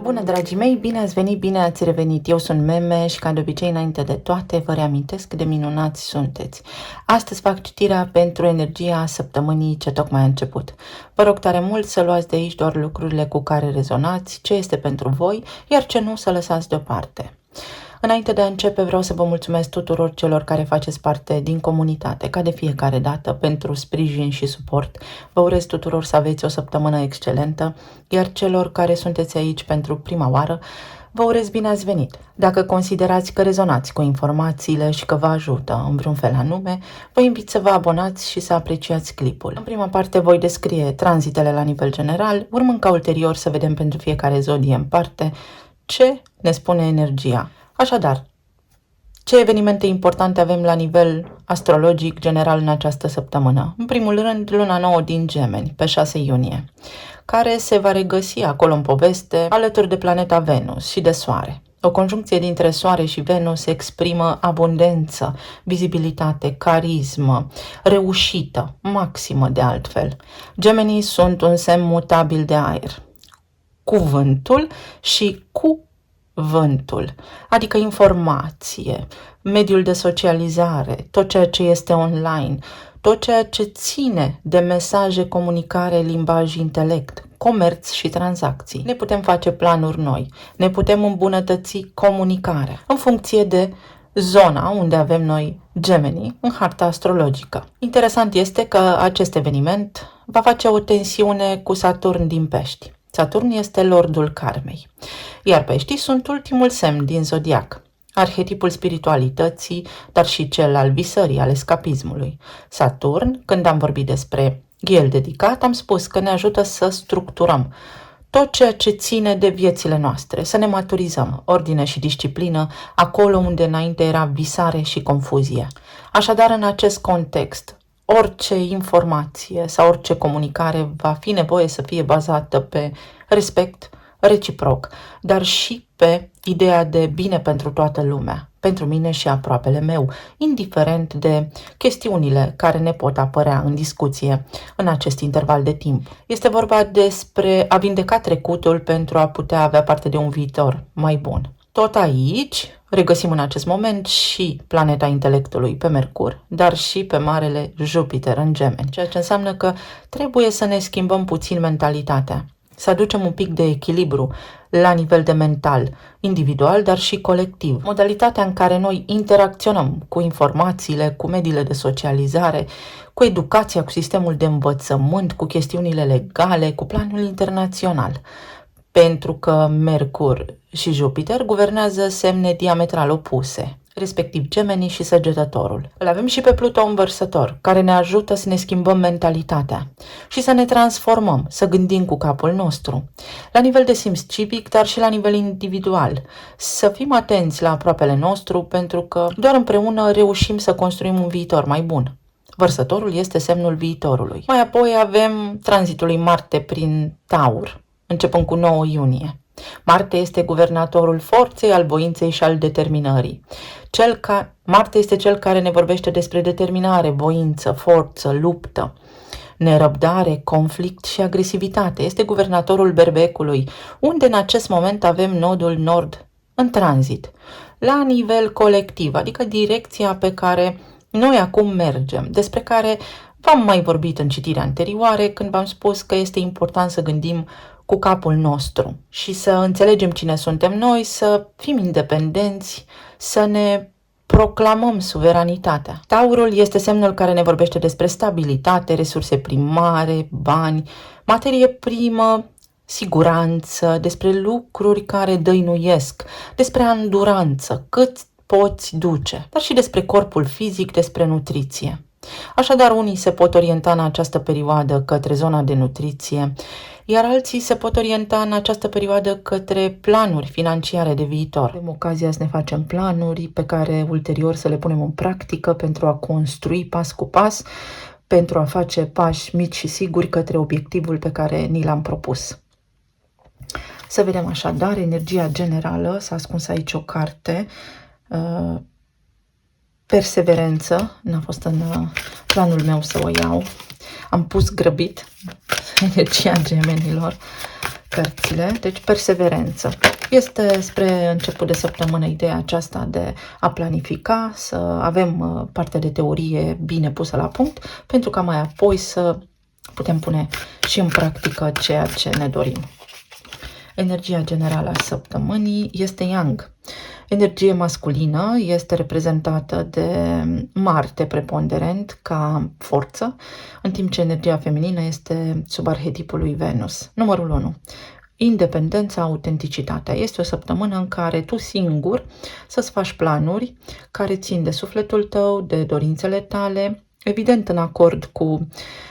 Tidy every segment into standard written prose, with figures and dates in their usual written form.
Bună, dragii mei! Bine ați venit, bine ați revenit! Eu sunt Meme și, ca de obicei, înainte de toate, vă reamintesc cât de minunați sunteți. Astăzi fac citirea pentru energia săptămânii ce tocmai a început. Vă rog tare mult să luați de aici doar lucrurile cu care rezonați, ce este pentru voi, iar ce nu să lăsați deoparte. Înainte de a începe, vreau să vă mulțumesc tuturor celor care faceți parte din comunitate, ca de fiecare dată, pentru sprijin și suport. Vă urez tuturor să aveți o săptămână excelentă, iar celor care sunteți aici pentru prima oară, vă urez bine ați venit. Dacă considerați că rezonați cu informațiile și că vă ajută în vreun fel anume, vă invit să vă abonați și să apreciați clipul. În prima parte voi descrie tranzitele la nivel general, urmând ca ulterior să vedem pentru fiecare zodie în parte ce ne spune energia. Așadar, ce evenimente importante avem la nivel astrologic general în această săptămână? În primul rând, luna nouă din Gemeni, pe 6 iunie, care se va regăsi acolo în poveste alături de planeta Venus și de Soare. O conjuncție dintre Soare și Venus exprimă abundență, vizibilitate, carismă, reușită, maximă de altfel. Gemenii sunt un semn mutabil de aer, cu vântul și cu vântul, adică informație, mediul de socializare, tot ceea ce este online, tot ceea ce ține de mesaje, comunicare, limbaj, intelect, comerț și tranzacții. Ne putem face planuri noi, ne putem îmbunătăți comunicarea în funcție de zona unde avem noi Gemenii în harta astrologică. Interesant este că acest eveniment va face o tensiune cu Saturn din Pești. Saturn este lordul karmei, iar Peștii sunt ultimul semn din zodiac, arhetipul spiritualității, dar și cel al visării, al escapismului. Saturn, când am vorbit despre el dedicat, am spus că ne ajută să structurăm tot ceea ce ține de viețile noastre, să ne maturizăm, ordine și disciplină, acolo unde înainte era visare și confuzie. Așadar, în acest context, orice informație sau orice comunicare va fi nevoie să fie bazată pe respect reciproc, dar și pe ideea de bine pentru toată lumea, pentru mine și aproapele meu, indiferent de chestiunile care ne pot apărea în discuție în acest interval de timp. Este vorba despre a vindeca trecutul pentru a putea avea parte de un viitor mai bun. Tot aici regăsim în acest moment și planeta intelectului pe Mercur, dar și pe marele Jupiter în Gemeni, ceea ce înseamnă că trebuie să ne schimbăm puțin mentalitatea, să aducem un pic de echilibru la nivel de mental, individual, dar și colectiv. Modalitatea în care noi interacționăm cu informațiile, cu mediile de socializare, cu educația, cu sistemul de învățământ, cu chestiunile legale, cu planul internațional. Pentru că Mercur și Jupiter guvernează semne diametral opuse, respectiv Gemenii și Săgetătorul. Îl avem și pe Pluton Vărsător, care ne ajută să ne schimbăm mentalitatea și să ne transformăm, să gândim cu capul nostru, la nivel de simț civic, dar și la nivel individual. Să fim atenți la aproapele nostru, pentru că doar împreună reușim să construim un viitor mai bun. Vărsătorul este semnul viitorului. Mai apoi avem tranzitul lui Marte prin Taur, începând cu 9 iunie. Marte este guvernatorul forței, al voinței și al determinării. Marte este cel care ne vorbește despre determinare, voință, forță, luptă, nerăbdare, conflict și agresivitate. Este guvernatorul berbecului, unde în acest moment avem nodul nord în tranzit, la nivel colectiv, adică direcția pe care noi acum mergem, despre care v-am mai vorbit în citirea anterioare, când v-am spus că este important să gândim cu capul nostru și să înțelegem cine suntem noi, să fim independenți, să ne proclamăm suveranitatea. Taurul este semnul care ne vorbește despre stabilitate, resurse primare, bani, materie primă, siguranță, despre lucruri care dăinuiesc, despre anduranță, cât poți duce, dar și despre corpul fizic, despre nutriție. Așadar, unii se pot orienta în această perioadă către zona de nutriție, iar alții se pot orienta în această perioadă către planuri financiare de viitor. Avem ocazia să ne facem planuri pe care ulterior să le punem în practică pentru a construi pas cu pas, pentru a face pași mici și siguri către obiectivul pe care ni l-am propus. Să vedem așadar energia generală. S-a ascuns aici o carte, Perseverență, n-a fost în planul meu să o iau. Am pus grăbit energia gemenilor, cărțile, deci perseverență. Este spre început de săptămână ideea aceasta de a planifica, să avem partea de teorie bine pusă la punct, pentru ca mai apoi să putem pune și în practică ceea ce ne dorim. Energia generală a săptămânii este Yang. Energie masculină este reprezentată de Marte preponderent ca forță, în timp ce energia feminină este sub arhetipul lui Venus. Numărul 1. Independența, autenticitatea. Este o săptămână în care tu singur să-ți faci planuri care țin de sufletul tău, de dorințele tale, evident în acord cu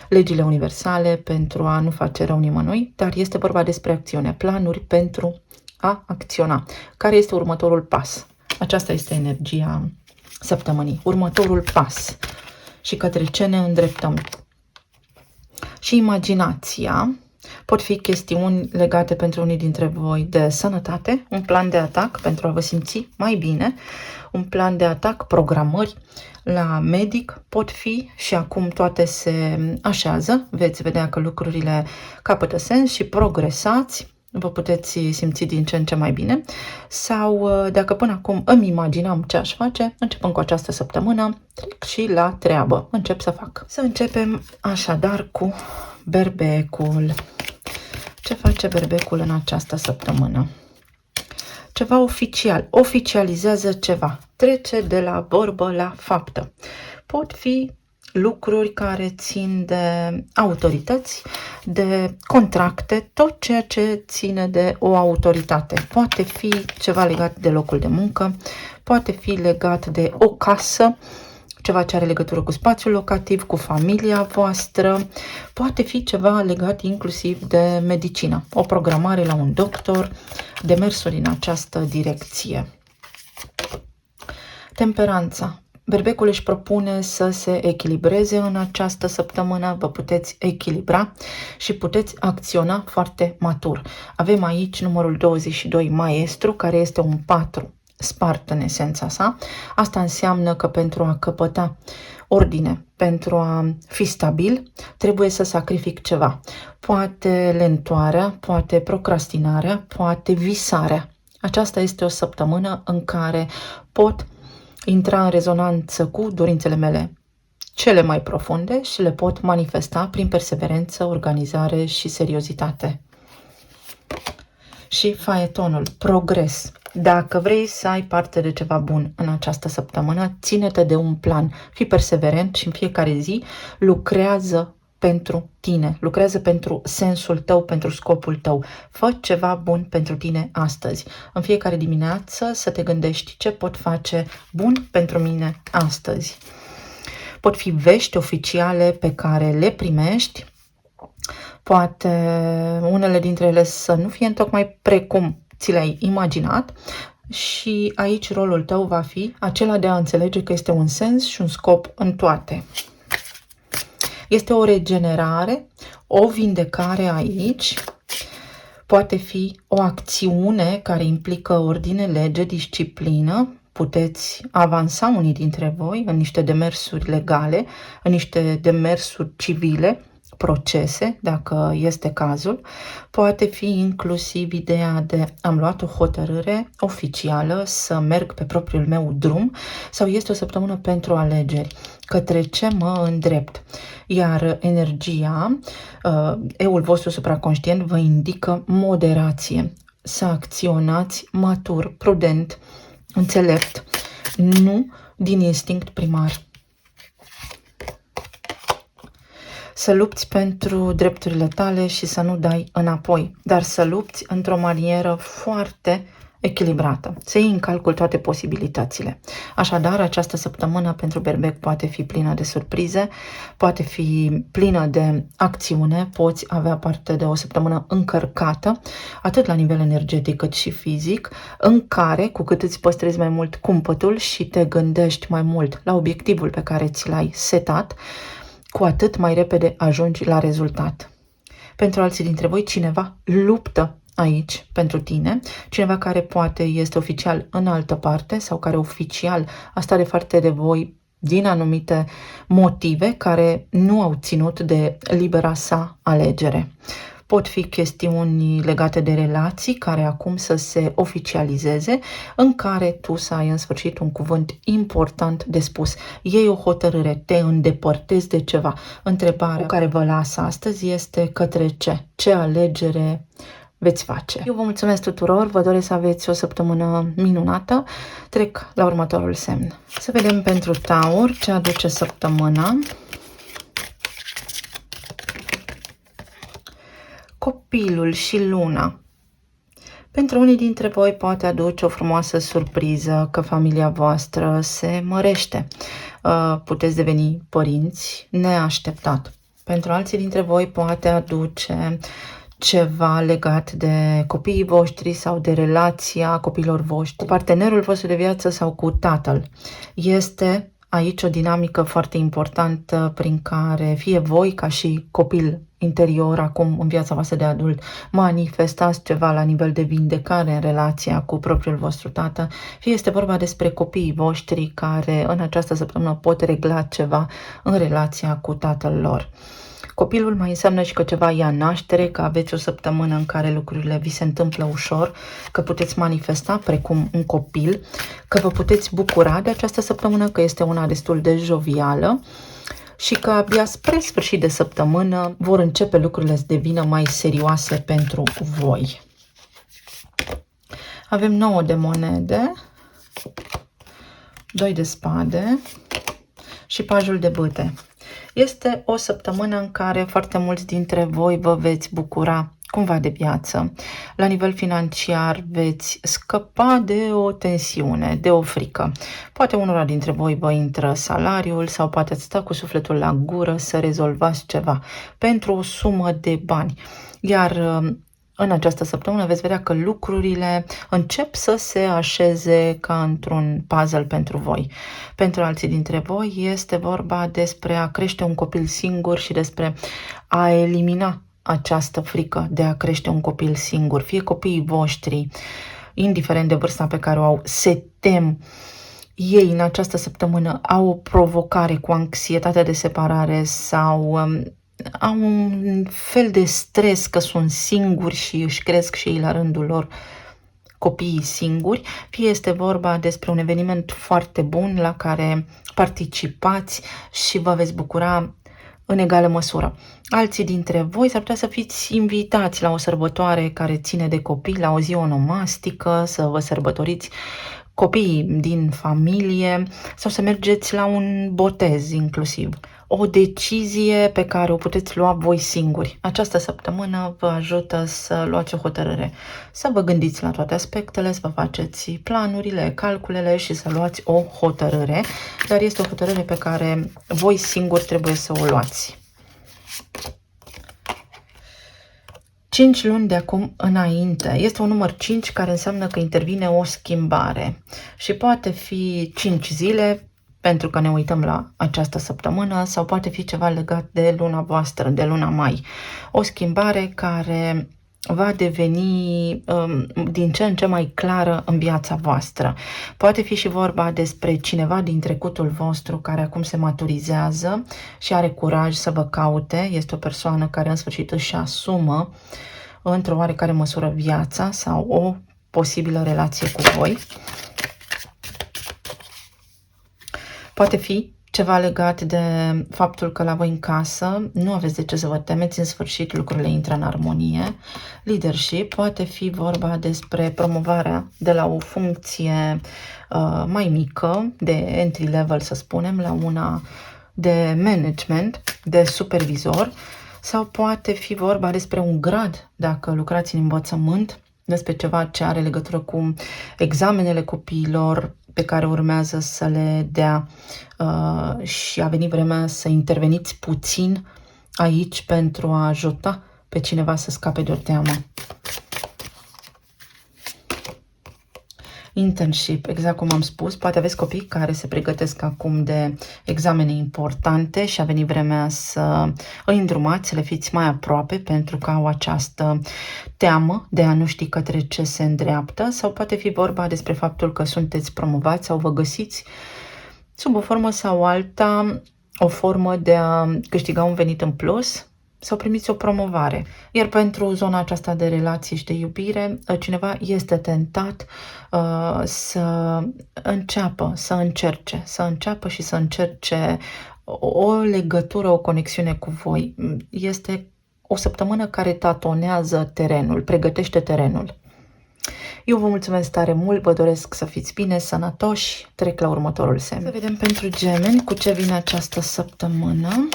legile universale pentru a nu face rău nimănui, dar este vorba despre acțiune, planuri pentru a acționa. Care este următorul pas? Aceasta este energia săptămânii. Următorul pas. Și către ce ne îndreptăm? Și imaginația. Pot fi chestiuni legate pentru unii dintre voi de sănătate, un plan de atac pentru a vă simți mai bine, un plan de atac, programări la medic pot fi și acum toate se așează, veți vedea că lucrurile capătă sens și progresați, vă puteți simți din ce în ce mai bine. Sau dacă până acum îmi imaginam ce aș face, începând cu această săptămână, trec și la treabă, încep să fac. Să începem așadar cu berbecul. Ce face berbecul în această săptămână? Ceva oficial, oficializează ceva, trece de la vorbă la faptă. Pot fi lucruri care țin de autorități, de contracte, tot ceea ce ține de o autoritate. Poate fi ceva legat de locul de muncă, poate fi legat de o casă, ceva ce are legătură cu spațiul locativ, cu familia voastră, poate fi ceva legat inclusiv de medicină, o programare la un doctor, demersuri în această direcție. Temperanța. Berbecul își propune să se echilibreze în această săptămână, vă puteți echilibra și puteți acționa foarte matur. Avem aici numărul 22, maestru, care este un 4 spart în esența sa. Asta înseamnă că pentru a căpăta ordine, pentru a fi stabil, trebuie să sacrific ceva. Poate lentoarea, poate procrastinarea, poate visarea. Aceasta este o săptămână în care pot intra în rezonanță cu dorințele mele cele mai profunde și le pot manifesta prin perseverență, organizare și seriozitate. Și faetonul, progres. Dacă vrei să ai parte de ceva bun în această săptămână, ține-te de un plan, fii perseverent și în fiecare zi lucrează pentru tine, lucrează pentru sensul tău, pentru scopul tău. Fă ceva bun pentru tine astăzi. În fiecare dimineață să te gândești ce pot face bun pentru mine astăzi. Pot fi vești oficiale pe care le primești, poate unele dintre ele să nu fie întocmai precum ți le-ai imaginat și aici rolul tău va fi acela de a înțelege că este un sens și un scop în toate. Este o regenerare, o vindecare aici, poate fi o acțiune care implică ordine, lege, disciplină. Puteți avansa unii dintre voi în niște demersuri legale, în niște demersuri civile, procese, dacă este cazul. Poate fi inclusiv ideea de am luat o hotărâre oficială să merg pe propriul meu drum sau este o săptămână pentru alegeri, către ce mă îndrept. Iar energia, eul vostru supraconștient vă indică moderație, să acționați matur, prudent, înțelept, nu din instinct primar. Să lupți pentru drepturile tale și să nu dai înapoi, dar să lupți într-o manieră foarte echilibrată, să iei în calcul toate posibilitățile. Așadar, această săptămână pentru berbec poate fi plină de surprize, poate fi plină de acțiune, poți avea parte de o săptămână încărcată, atât la nivel energetic cât și fizic, în care, cu cât îți păstrezi mai mult cumpătul și te gândești mai mult la obiectivul pe care ți l-ai setat, cu atât mai repede ajungi la rezultat. Pentru alții dintre voi, cineva luptă aici pentru tine, cineva care poate este oficial în altă parte sau care oficial a stat departe de voi din anumite motive care nu au ținut de libera sa alegere. Pot fi chestiuni legate de relații care acum să se oficializeze, în care tu să ai în sfârșit un cuvânt important de spus. Iei o hotărâre, te îndepărtezi de ceva. Întrebarea cu care vă las astăzi este către ce? Ce alegere veți face? Eu vă mulțumesc tuturor, vă doresc să aveți o săptămână minunată. Trec la următorul semn. Să vedem pentru Taur ce aduce săptămâna. Copilul și luna. Pentru unii dintre voi poate aduce o frumoasă surpriză că familia voastră se mărește. Puteți deveni părinți neașteptat. Pentru alții dintre voi poate aduce ceva legat de copiii voștri sau de relația copiilor voștri cu partenerul vostru de viață sau cu tatăl. Este aici o dinamică foarte importantă prin care fie voi ca și copil interior acum în viața voastră de adult manifestați ceva la nivel de vindecare în relația cu propriul vostru tată, fie este vorba despre copiii voștri care în această săptămână pot regla ceva în relația cu tatăl lor. Copilul mai înseamnă și că ceva ia naștere, că aveți o săptămână în care lucrurile vi se întâmplă ușor, că puteți manifesta precum un copil, că vă puteți bucura de această săptămână, că este una destul de jovială și că abia spre sfârșit de săptămână vor începe lucrurile să devină mai serioase pentru voi. Avem 9 de monede, 2 de spade și pajul de bâte. Este o săptămână în care foarte mulți dintre voi vă veți bucura cumva de viață. La nivel financiar veți scăpa de o tensiune, de o frică. Poate unora dintre voi vă intră salariul sau poate sta cu sufletul la gură să rezolvați ceva pentru o sumă de bani. Iar în această săptămână veți vedea că lucrurile încep să se așeze ca într-un puzzle pentru voi. Pentru alții dintre voi este vorba despre a crește un copil singur și despre a elimina această frică de a crește un copil singur. Fie copiii voștri, indiferent de vârsta pe care o au, se tem. Ei în această săptămână au o provocare cu anxietatea de separare sau au un fel de stres că sunt singuri și își cresc și ei la rândul lor copiii singuri, fie este vorba despre un eveniment foarte bun la care participați și vă veți bucura în egală măsură. Alții dintre voi s-ar putea să fiți invitați la o sărbătoare care ține de copii, la o zi onomastică, să vă sărbătoriți copiii din familie sau să mergeți la un botez inclusiv. O decizie pe care o puteți lua voi singuri. Această săptămână vă ajută să luați o hotărâre, să vă gândiți la toate aspectele, să vă faceți planurile, calculele și să luați o hotărâre, dar este o hotărâre pe care voi singuri trebuie să o luați. 5 luni de acum înainte. Este un număr 5 care înseamnă că intervine o schimbare și poate fi 5 zile pentru că ne uităm la această săptămână sau poate fi ceva legat de luna voastră, de luna mai. O schimbare care va deveni din ce în ce mai clară în viața voastră. Poate fi și vorba despre cineva din trecutul vostru care acum se maturizează și are curaj să vă caute. Este o persoană care în sfârșit își asumă într-o oarecare măsură viața sau o posibilă relație cu voi. Poate fi ceva legat de faptul că la voi în casă nu aveți de ce să vă temeți, în sfârșit lucrurile intră în armonie. Leadership, poate fi vorba despre promovarea de la o funcție mai mică, de entry level să spunem, la una de management, de supervizor, sau poate fi vorba despre un grad, dacă lucrați în învățământ, despre ceva ce are legătură cu examenele copiilor pe care urmează să le dea și a venit vremea să interveniți puțin aici pentru a ajuta pe cineva să scape de o teamă. Internship, exact cum am spus, poate aveți copii care se pregătesc acum de examene importante și a venit vremea să îi îndrumați, să le fiți mai aproape pentru că au această teamă de a nu ști către ce se îndreaptă, sau poate fi vorba despre faptul că sunteți promovați sau vă găsiți sub o formă sau alta o formă de a câștiga un venit în plus sau primiți o promovare. Iar pentru zona aceasta de relații și de iubire, cineva este tentat să înceapă și să încerce o legătură, o conexiune cu voi. Este o săptămână care tatonează terenul, pregătește terenul. Eu vă mulțumesc tare mult, vă doresc să fiți bine, sănătoși. Trec la următorul semn. Să vedem pentru gemeni cu ce vine această săptămână.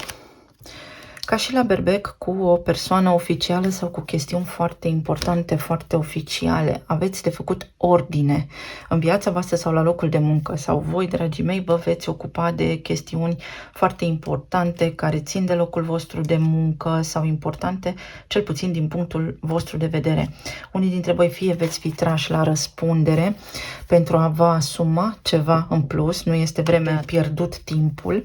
Ca și la berbec, cu o persoană oficială sau cu chestiuni foarte importante, foarte oficiale, aveți de făcut ordine în viața voastră sau la locul de muncă, sau voi, dragii mei, vă veți ocupa de chestiuni foarte importante care țin de locul vostru de muncă sau importante, cel puțin din punctul vostru de vedere. Unii dintre voi fie veți fi trași la răspundere pentru a vă asuma ceva în plus, nu este vremea pierdut timpul,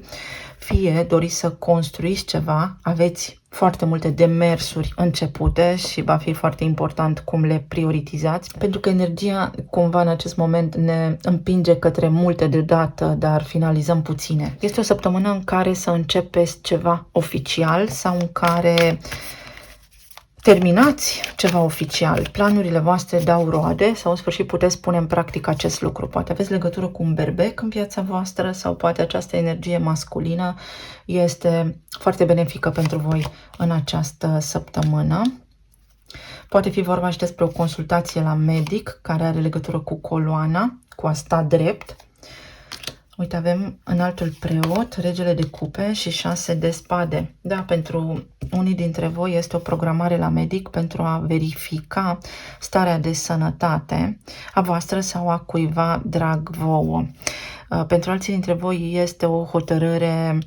fie doriți să construiți ceva, aveți foarte multe demersuri începute și va fi foarte important cum le prioritizați, pentru că energia cumva în acest moment ne împinge către multe deodată, dar finalizăm puține. Este o săptămână în care să începeți ceva oficial sau în care terminați ceva oficial, planurile voastre dau roade sau în sfârșit puteți pune în practică acest lucru. Poate aveți legătură cu un berbec în viața voastră sau poate această energie masculină este foarte benefică pentru voi în această săptămână. Poate fi vorba și despre o consultație la medic care are legătură cu coloana, cu a sta drept. Uite, avem înaltul preot, regele de cupe și 6 de spade. Da, pentru unii dintre voi este o programare la medic pentru a verifica starea de sănătate a voastră sau a cuiva drag vouă. Pentru alții dintre voi este o hotărâre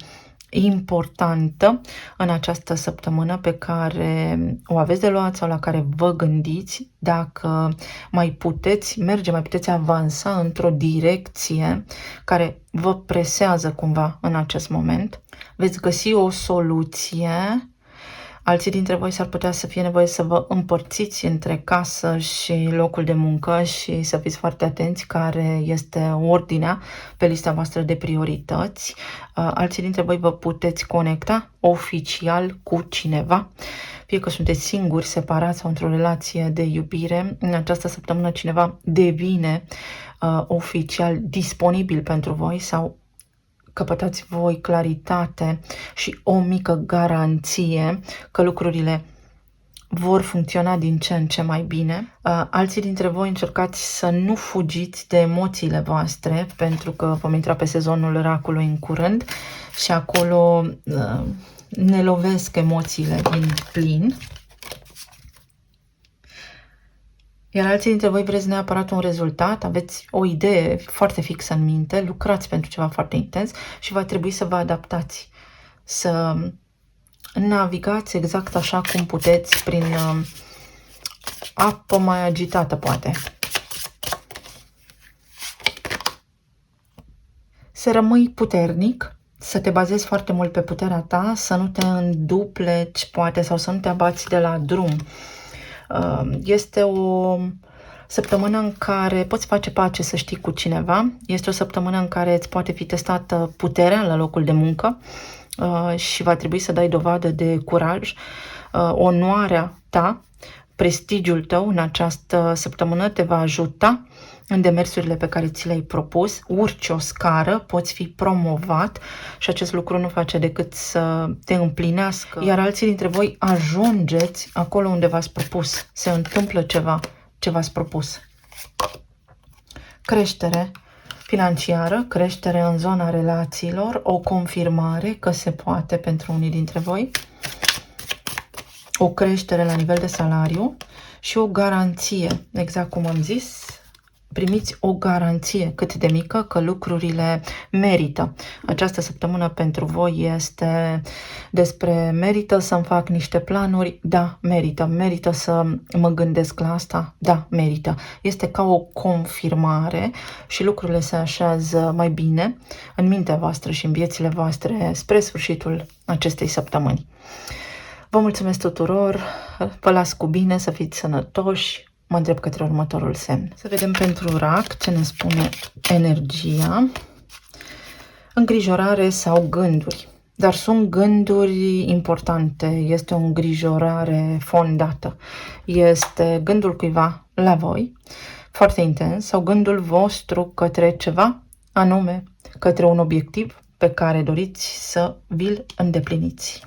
importantă în această săptămână pe care o aveți de luat sau la care vă gândiți dacă mai puteți merge, mai puteți avansa într-o direcție care vă presează cumva în acest moment. Veți găsi o soluție. Alții dintre voi s-ar putea să fie nevoie să vă împărțiți între casă și locul de muncă și să fiți foarte atenți care este ordinea pe lista voastră de priorități. Alții dintre voi vă puteți conecta oficial cu cineva, fie că sunteți singuri, separați sau într-o relație de iubire. În această săptămână cineva devine oficial disponibil pentru voi sau căpătați voi claritate și o mică garanție că lucrurile vor funcționa din ce în ce mai bine. Alții dintre voi încercați să nu fugiți de emoțiile voastre, pentru că vom intra pe sezonul racului în curând și acolo ne lovesc emoțiile din plin. Iar alții dintre voi vreți neapărat un rezultat, aveți o idee foarte fixă în minte, lucrați pentru ceva foarte intens și va trebui să vă adaptați, să navigați exact așa cum puteți prin apă mai agitată, poate. Să rămâi puternic, să te bazezi foarte mult pe puterea ta, să nu te îndupleci, poate, sau să nu te abați de la drum. Este o săptămână în care poți face pace, să știi, cu cineva. Este o săptămână în care îți poate fi testată puterea la locul de muncă și va trebui să dai dovadă de curaj. Onoarea ta, prestigiul tău în această săptămână te va ajuta în demersurile pe care ți le-ai propus. Urci o scară, poți fi promovat și acest lucru nu face decât să te împlinească. Iar alții dintre voi ajungeți acolo unde v-ați propus. Se întâmplă ceva ce v-ați propus. Creștere financiară, creștere în zona relațiilor, o confirmare că se poate pentru unii dintre voi, o creștere la nivel de salariu și o garanție, exact cum am zis, primiți o garanție cât de mică că lucrurile merită. Această săptămână pentru voi este despre merită să-mi fac niște planuri, da, merită. Merită să mă gândesc la asta, da, merită. Este ca o confirmare și lucrurile se așează mai bine în mintea voastră și în viețile voastre spre sfârșitul acestei săptămâni. Vă mulțumesc tuturor, vă las cu bine, să fiți sănătoși. Mă îndrept către următorul semn. Să vedem pentru rac ce ne spune energia. Îngrijorare sau gânduri. Dar sunt gânduri importante, este o îngrijorare fondată, este gândul cuiva la voi, foarte intens, sau gândul vostru către ceva anume, către un obiectiv pe care doriți să vi-l îndepliniți.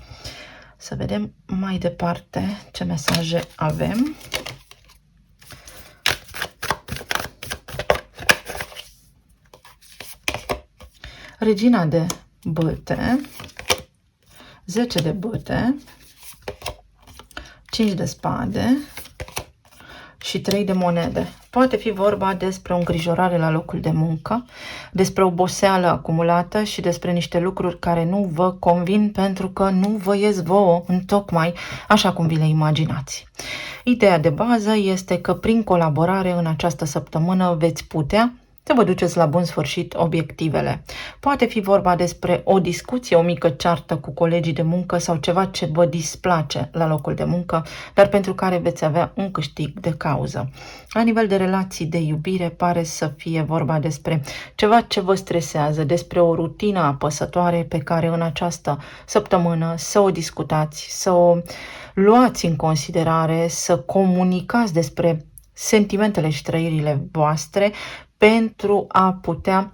Să vedem mai departe ce mesaje avem. Regina de bâte, 10 de bâte, 5 de spade și 3 de monede. Poate fi vorba despre o îngrijorare la locul de muncă, despre oboseală acumulată și despre niște lucruri care nu vă convin pentru că nu vă ies vouă întocmai așa cum vi le imaginați. Ideea de bază este că prin colaborare în această săptămână veți putea să vă duceți la bun sfârșit obiectivele. Poate fi vorba despre o discuție, o mică ceartă cu colegii de muncă sau ceva ce vă displace la locul de muncă, dar pentru care veți avea un câștig de cauză. La nivel de relații de iubire pare să fie vorba despre ceva ce vă stresează, despre o rutină apăsătoare pe care în această săptămână să o discutați, să o luați în considerare, să comunicați despre sentimentele și trăirile voastre pentru a putea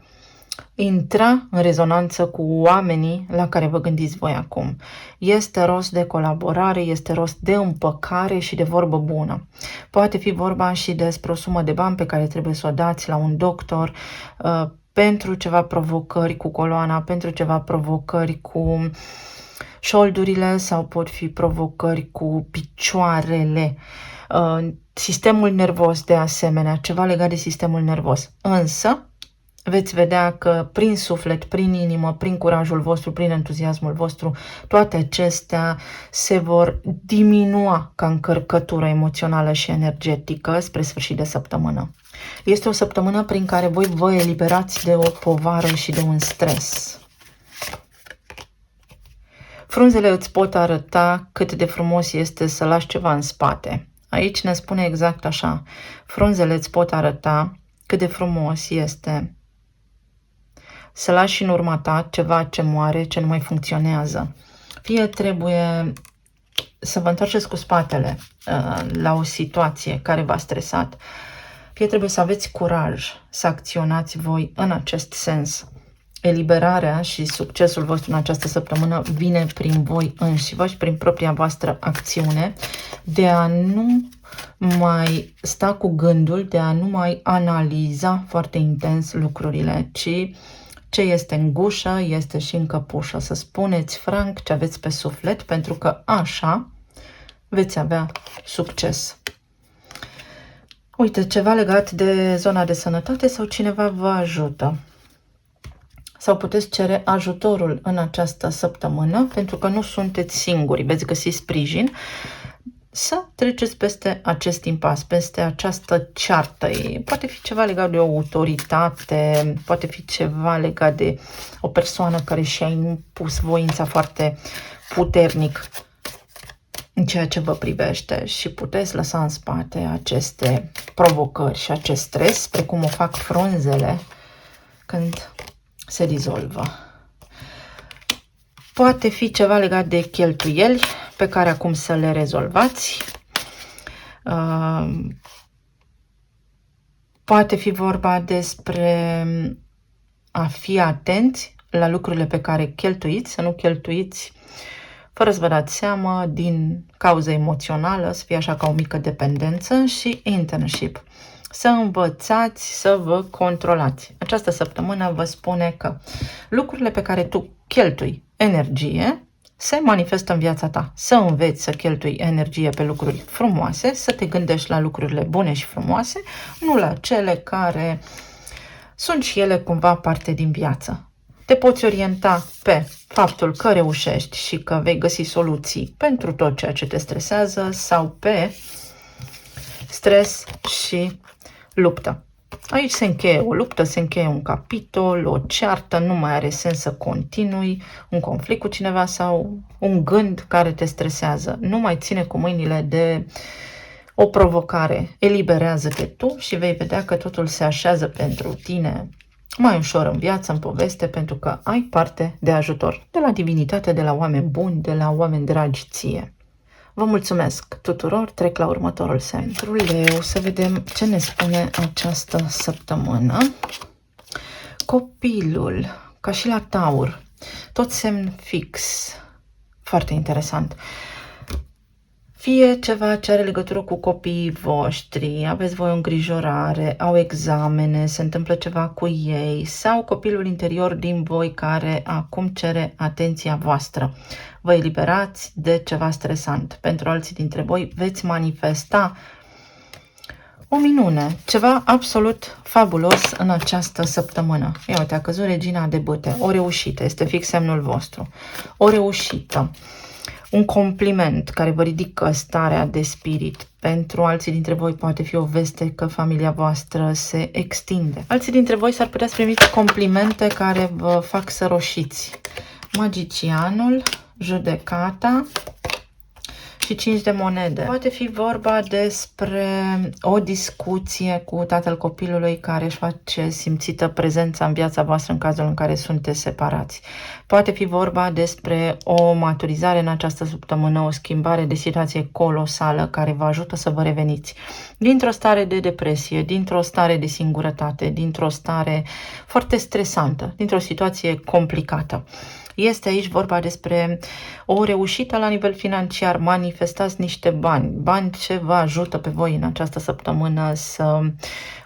intra în rezonanță cu oamenii la care vă gândiți voi acum. Este rost de colaborare, este rost de împăcare și de vorbă bună. Poate fi vorba și despre o sumă de bani pe care trebuie să o dați la un doctor pentru ceva provocări cu coloana, pentru ceva provocări cu șoldurile sau pot fi provocări cu picioarele. Sistemul nervos de asemenea, ceva legat de sistemul nervos. Însă, veți vedea că prin suflet, prin inimă, prin curajul vostru, prin entuziasmul vostru, toate acestea se vor diminua ca încărcătură emoțională și energetică spre sfârșit de săptămână. Este o săptămână prin care voi vă eliberați de o povară și de un stres. Frunzele îți pot arăta cât de frumos este să lași ceva în spate. Aici ne spune exact așa. Frunzele îți pot arăta cât de frumos este să lași în urma ta ceva ce moare, ce nu mai funcționează. Fie trebuie să vă întoarceți cu spatele la o situație care v-a stresat, fie trebuie să aveți curaj să acționați voi în acest sens. Eliberarea și succesul vostru în această săptămână vine prin voi înșivă și prin propria voastră acțiune de a nu mai sta cu gândul, de a nu mai analiza foarte intens lucrurile, ci ce este în gușă este și în căpușă. Să spuneți franc ce aveți pe suflet, pentru că așa veți avea succes. Uite, ceva legat de zona de sănătate sau cineva vă ajută. Sau puteți cere ajutorul în această săptămână, pentru că nu sunteți singuri, veți găsi sprijin să treceți peste acest impas, peste această ceartă. Poate fi ceva legat de o autoritate, poate fi ceva legat de o persoană care și-a impus voința foarte puternic în ceea ce vă privește și puteți lăsa în spate aceste provocări și acest stres, precum o fac frunzele când se dizolvă. Poate fi ceva legat de cheltuieli pe care acum să le rezolvați. Poate fi vorba despre a fi atenți la lucrurile pe care cheltuiți, să nu cheltuiți fără să vă dați seama, din cauză emoțională, să fie așa ca o mică dependență, și internship. Să învățați să vă controlați. Această săptămână vă spune că lucrurile pe care tu cheltui energie se manifestă în viața ta. Să înveți să cheltui energie pe lucruri frumoase, să te gândești la lucrurile bune și frumoase, nu la cele care sunt și ele cumva parte din viață. Te poți orienta pe faptul că reușești și că vei găsi soluții pentru tot ceea ce te stresează sau pe stres și luptă. Aici se încheie o luptă, se încheie un capitol, o ceartă, nu mai are sens să continui un conflict cu cineva sau un gând care te stresează. Nu mai ține cu mâinile de o provocare. Eliberează-te tu și vei vedea că totul se așează pentru tine mai ușor în viață, în poveste, pentru că ai parte de ajutor de la divinitate, de la oameni buni, de la oameni dragi ție. Vă mulțumesc tuturor, trec la următorul semn. Pentru Leu, să vedem ce ne spune această săptămână. Copilul, ca și la Taur, tot semn fix, foarte interesant. Fie ceva ce are legătură cu copiii voștri, aveți voi o îngrijorare, au examene, se întâmplă ceva cu ei, sau copilul interior din voi care acum cere atenția voastră. Vă eliberați de ceva stresant. Pentru alții dintre voi veți manifesta o minune, ceva absolut fabulos în această săptămână. Ia uite, a căzut regina de bâte, o reușită, este fix semnul vostru. O reușită. Un compliment care vă ridică starea de spirit. Pentru alții dintre voi poate fi o veste că familia voastră se extinde. Alții dintre voi s-ar putea să primiți complimente care vă fac să roșiți. Magicianul, judecata și 5 de monede. Poate fi vorba despre o discuție cu tatăl copilului care își face simțită prezența în viața voastră în cazul în care sunteți separați. Poate fi vorba despre o maturizare în această săptămână, o schimbare de situație colosală care vă ajută să vă reveniți dintr-o stare de depresie, dintr-o stare de singurătate, dintr-o stare foarte stresantă, dintr-o situație complicată. Este aici vorba despre o reușită la nivel financiar, manifestați niște bani, bani ce vă ajută pe voi în această săptămână să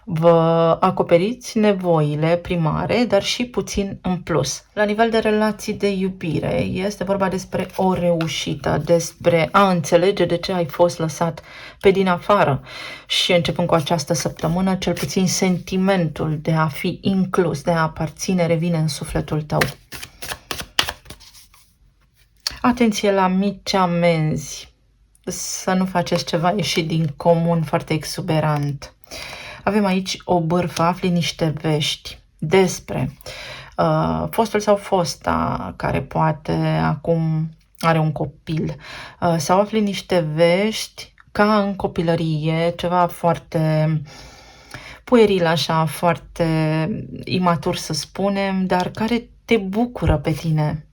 vă acoperiți nevoile primare, dar și puțin în plus. La nivel de relații de iubire, este vorba despre o reușită, despre a înțelege de ce ai fost lăsat pe din afară și începând cu această săptămână, cel puțin sentimentul de a fi inclus, de a aparține, revine în sufletul tău. Atenție la mici amenzi, să nu faceți ceva ieșit din comun foarte exuberant. Avem aici o bârfă, afli niște vești despre fostul sau fosta care poate acum are un copil, sau afli niște vești ca în copilărie, ceva foarte pueril așa, foarte imatur să spunem, dar care te bucură pe tine.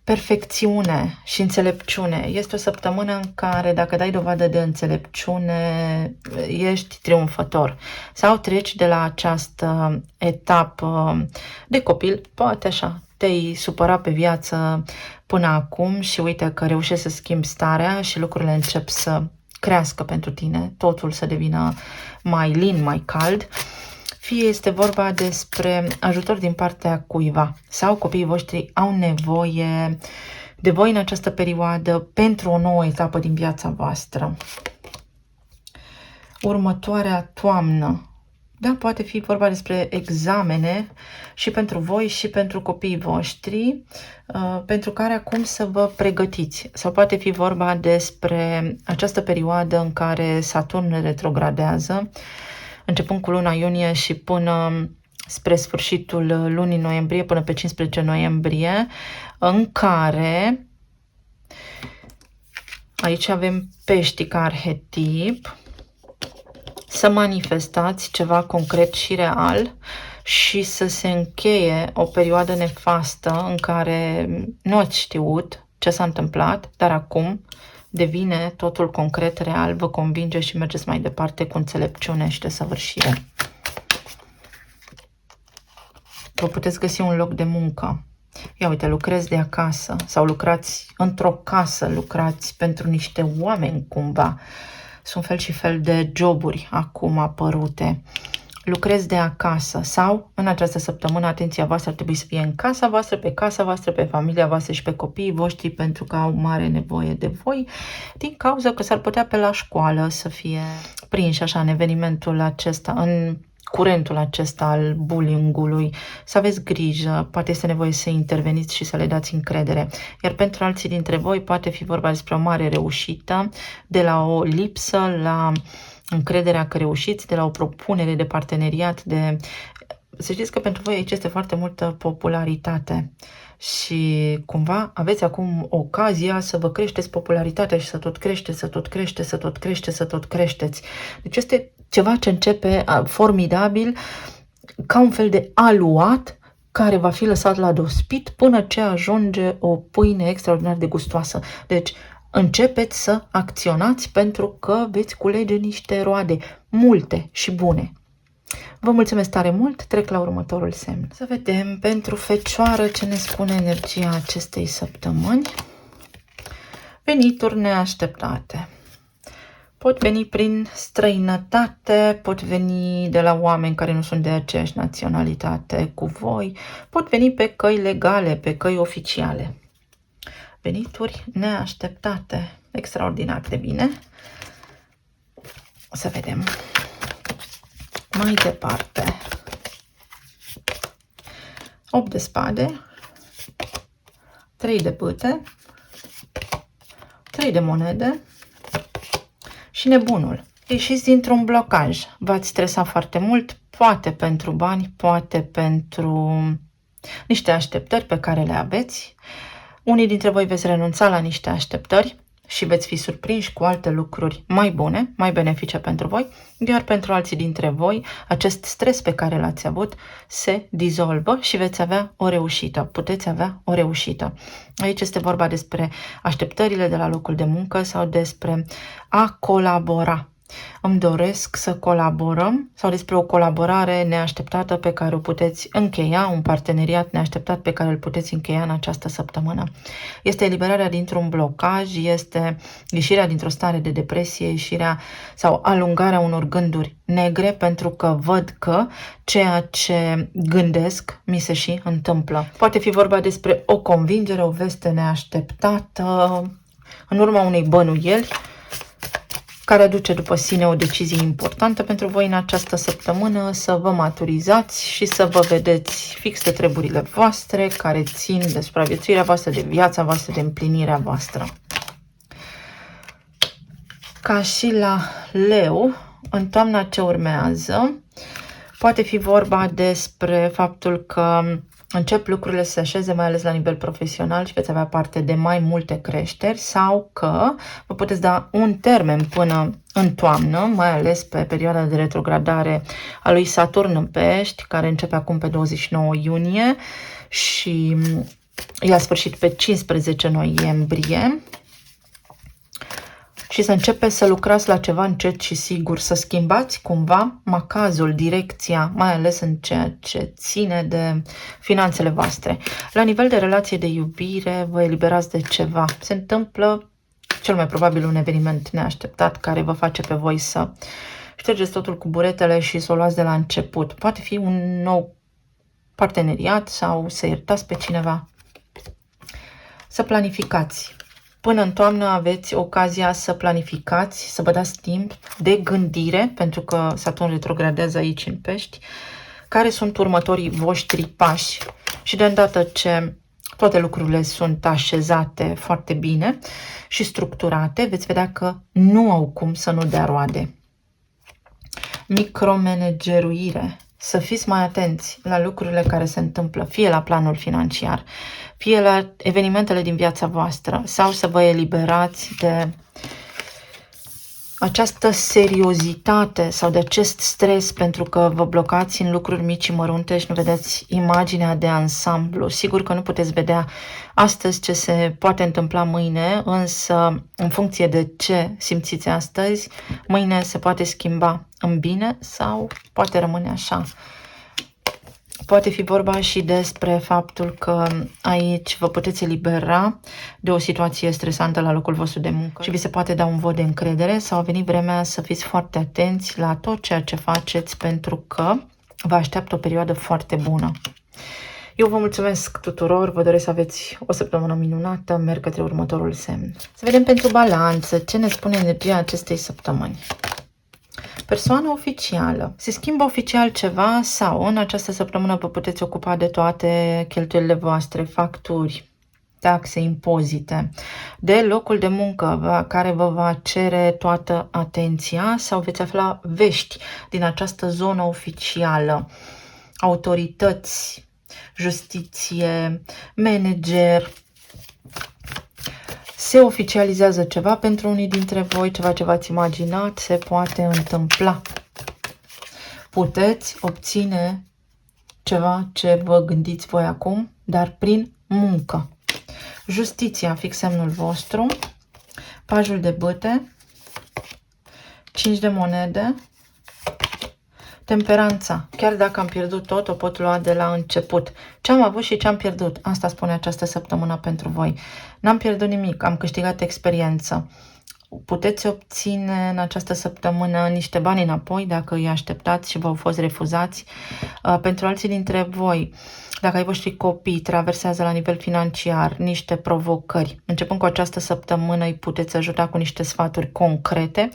Perfecțiune și înțelepciune. Este o săptămână în care, dacă dai dovadă de înțelepciune, ești triumfător. Sau treci de la această etapă de copil, poate așa, te-ai supărat pe viață până acum și uite că reușești să schimbi starea și lucrurile încep să crească pentru tine, totul să devină mai lin, mai cald. Fie este vorba despre ajutor din partea cuiva sau copiii voștri au nevoie de voi în această perioadă pentru o nouă etapă din viața voastră. Următoarea toamnă. Da, poate fi vorba despre examene și pentru voi și pentru copiii voștri, pentru care acum să vă pregătiți. Sau poate fi vorba despre această perioadă în care Saturn retrogradează, începând cu luna iunie și până spre sfârșitul lunii noiembrie, până pe 15 noiembrie, în care aici avem peștii ca arhetip, să manifestați ceva concret și real și să se încheie o perioadă nefastă în care nu ați știut ce s-a întâmplat, dar acum devine totul concret, real, vă convinge și mergeți mai departe cu înțelepciune și desăvârșire. Vă puteți găsi un loc de muncă. Ia uite, lucrezi de acasă sau lucrați într-o casă, lucrați pentru niște oameni cumva. Sunt fel și fel de joburi acum apărute. Lucrezi de acasă sau în această săptămână atenția voastră ar trebui să fie în casa voastră, pe familia voastră și pe copiii voștri pentru că au mare nevoie de voi din cauza că s-ar putea pe la școală să fie prinși așa în evenimentul acesta, în curentul acesta al bullying-ului, să aveți grijă, poate este nevoie să interveniți și să le dați încredere. Iar pentru alții dintre voi poate fi vorba despre o mare reușită, de la o lipsă la încrederea că reușiți, de la o propunere de parteneriat, de... Să știți că pentru voi aici este foarte multă popularitate și cumva aveți acum ocazia să vă creșteți popularitatea și să tot creșteți, să tot creșteți, să tot creșteți, să tot creșteți. Deci este ceva ce începe formidabil, ca un fel de aluat care va fi lăsat la dospit până ce ajunge o pâine extraordinar de gustoasă. Deci, începeți să acționați pentru că veți culege niște roade multe și bune. Vă mulțumesc tare mult, trec la următorul semn. Să vedem pentru Fecioară ce ne spune energia acestei săptămâni. Venituri neașteptate. Pot veni prin străinătate, pot veni de la oameni care nu sunt de aceeași naționalitate cu voi, pot veni pe căi legale, pe căi oficiale. Venituri neașteptate, extraordinar de bine. Să vedem. Mai departe. 8 de spade, 3 de bâte, 3 de monede și nebunul. Ieșiți dintr-un blocaj. V-ați stresat foarte mult, poate pentru bani, poate pentru niște așteptări pe care le aveți. Unii dintre voi veți renunța la niște așteptări și veți fi surprinși cu alte lucruri mai bune, mai benefice pentru voi, iar pentru alții dintre voi, acest stres pe care l-ați avut se dizolvă și veți avea o reușită, puteți avea o reușită. Aici este vorba despre așteptările de la locul de muncă sau despre a colabora. Îmi doresc să colaborăm sau despre o colaborare neașteptată pe care o puteți încheia, un parteneriat neașteptat pe care îl puteți încheia în această săptămână. Este eliberarea dintr-un blocaj, este ieșirea dintr-o stare de depresie, ieșirea sau alungarea unor gânduri negre, pentru că văd că ceea ce gândesc mi se și întâmplă. Poate fi vorba despre o convingere, o veste neașteptată, în urma unei bănuieli, care aduce după sine o decizie importantă pentru voi în această săptămână, să vă maturizați și să vă vedeți fix de treburile voastre, care țin de supraviețuirea voastră, de viața voastră, de împlinirea voastră. Ca și la Leu, în toamna ce urmează, poate fi vorba despre faptul că încep lucrurile să se așeze, mai ales la nivel profesional, și veți avea parte de mai multe creșteri, sau că vă puteți da un termen până în toamnă, mai ales pe perioada de retrogradare a lui Saturn în Pești, care începe acum pe 29 iunie și i-a sfârșit pe 15 noiembrie. Și să începeți să lucrați la ceva încet și sigur, să schimbați cumva macazul, direcția, mai ales în ceea ce ține de finanțele voastre. La nivel de relație de iubire, vă eliberați de ceva. Se întâmplă cel mai probabil un eveniment neașteptat care vă face pe voi să ștergeți totul cu buretele și să o luați de la început. Poate fi un nou parteneriat sau să iertați pe cineva. Să planificați. Până în toamnă aveți ocazia să planificați, să vă dați timp de gândire, pentru că Saturn retrogradează aici în Pești, care sunt următorii voștri pași. Și de îndată ce toate lucrurile sunt așezate foarte bine și structurate, veți vedea că nu au cum să nu dea roade. Micromanageruire. Să fiți mai atenți la lucrurile care se întâmplă, fie la planul financiar, fie la evenimentele din viața voastră, sau să vă eliberați de această seriozitate sau de acest stres pentru că vă blocați în lucruri mici și mărunte și nu vedeți imaginea de ansamblu. Sigur că nu puteți vedea astăzi ce se poate întâmpla mâine, însă în funcție de ce simțiți astăzi, mâine se poate schimba în bine sau poate rămâne așa. Poate fi vorba și despre faptul că aici vă puteți elibera de o situație stresantă la locul vostru de muncă și vi se poate da un vot de încredere, sau a venit vremea să fiți foarte atenți la tot ceea ce faceți, pentru că vă așteaptă o perioadă foarte bună. Eu vă mulțumesc tuturor, vă doresc să aveți o săptămână minunată, merg către următorul semn. Să vedem pentru Balanță ce ne spune energia acestei săptămâni. Persoană oficială. Se schimbă oficial ceva sau în această săptămână vă puteți ocupa de toate cheltuielile voastre, facturi, taxe, impozite, de locul de muncă care vă va cere toată atenția, sau veți afla vești din această zonă oficială, autorități, justiție, manager. Se oficializează ceva pentru unii dintre voi, ceva ce v-ați imaginat se poate întâmpla. puteți obține ceva ce vă gândiți voi acum, dar prin muncă. Justiția, fix semnul vostru, pajul de bâte, 5 de monede, temperanța. Chiar dacă am pierdut tot, o pot lua de la început. Ce am avut și ce am pierdut, asta spune această săptămână pentru voi. N-am pierdut nimic, am câștigat experiență. Puteți obține în această săptămână niște bani înapoi dacă îi așteptați și v-au fost refuzați. Pentru alții dintre voi, dacă ai voștri copii traversează la nivel financiar niște provocări, începând cu această săptămână îi puteți ajuta cu niște sfaturi concrete,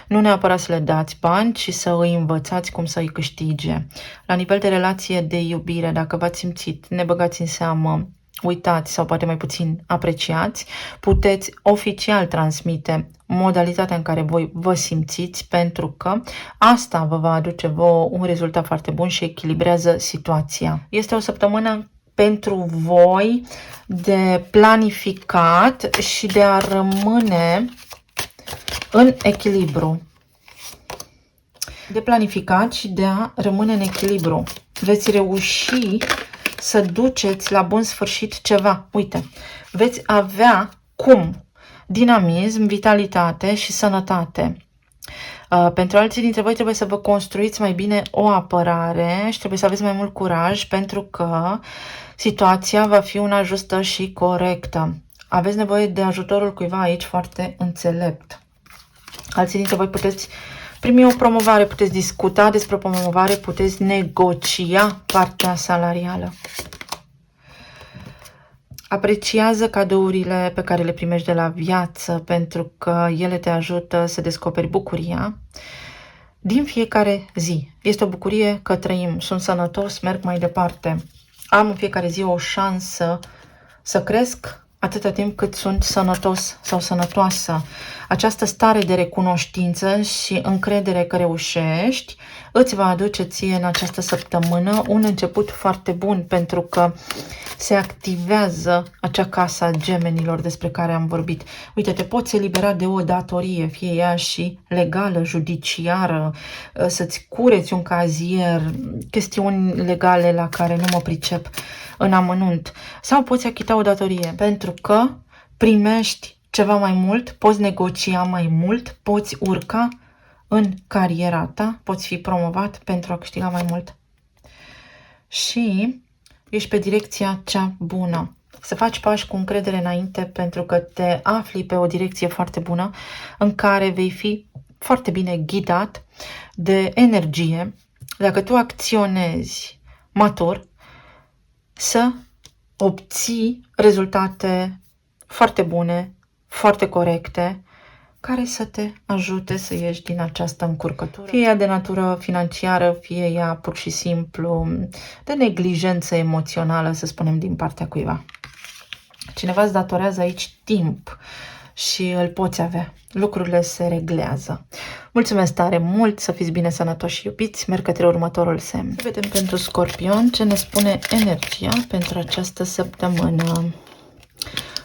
nu neapărat să le dați bani, ci să îi învățați cum să îi câștige. La nivel de relație de iubire, dacă v-ați simțit, ne băgați în seamă, uitați sau poate mai puțin apreciați, puteți oficial transmite modalitatea în care voi vă simțiți, pentru că asta vă va aduce vouă un rezultat foarte bun și echilibrează situația. Este o săptămână pentru voi de planificat și de a rămâne în echilibru. De planificat și de a rămâne în echilibru. Veți reuși să duceți la bun sfârșit ceva. Uite, veți avea cum? Dinamism, vitalitate și sănătate. Pentru alții dintre voi trebuie să vă construiți mai bine o apărare și trebuie să aveți mai mult curaj, pentru că situația va fi una justă și corectă. Aveți nevoie de ajutorul cuiva aici foarte înțelept. Alții dintre voi puteți primi o promovare, puteți discuta despre o promovare, puteți negocia partea salarială. Apreciază cadourile pe care le primești de la viață, pentru că ele te ajută să descoperi bucuria din fiecare zi. Este o bucurie că trăim, sunt sănătos, merg mai departe. Am în fiecare zi o șansă să cresc atâta timp cât sunt sănătos sau sănătoasă. Această stare de recunoștință și încredere că reușești îți va aduce ție în această săptămână un început foarte bun, pentru că se activează acea casă a gemenilor despre care am vorbit. Uite, te poți elibera de o datorie, fie ea și legală, judiciară, să-ți cureți un cazier, chestiuni legale la care nu mă pricep în amănunt. Sau poți achita o datorie, pentru că primești ceva mai mult, poți negocia mai mult, poți urca în cariera ta, poți fi promovat pentru a câștiga mai mult. Și ești pe direcția cea bună. Să faci pași cu încredere înainte, pentru că te afli pe o direcție foarte bună în care vei fi foarte bine ghidat de energie. Dacă tu acționezi matur, să obții rezultate foarte bune, foarte corecte, care să te ajute să ieși din această încurcătură. Fie ea de natură financiară, fie ea pur și simplu de neglijență emoțională, să spunem, din partea cuiva. Cineva îți datorează aici timp și îl poți avea. Lucrurile se reglează. Mulțumesc tare mult, să fiți bine, sănătoși și iubiți. Merg către următorul semn. Vedem pentru Scorpion ce ne spune energia pentru această săptămână.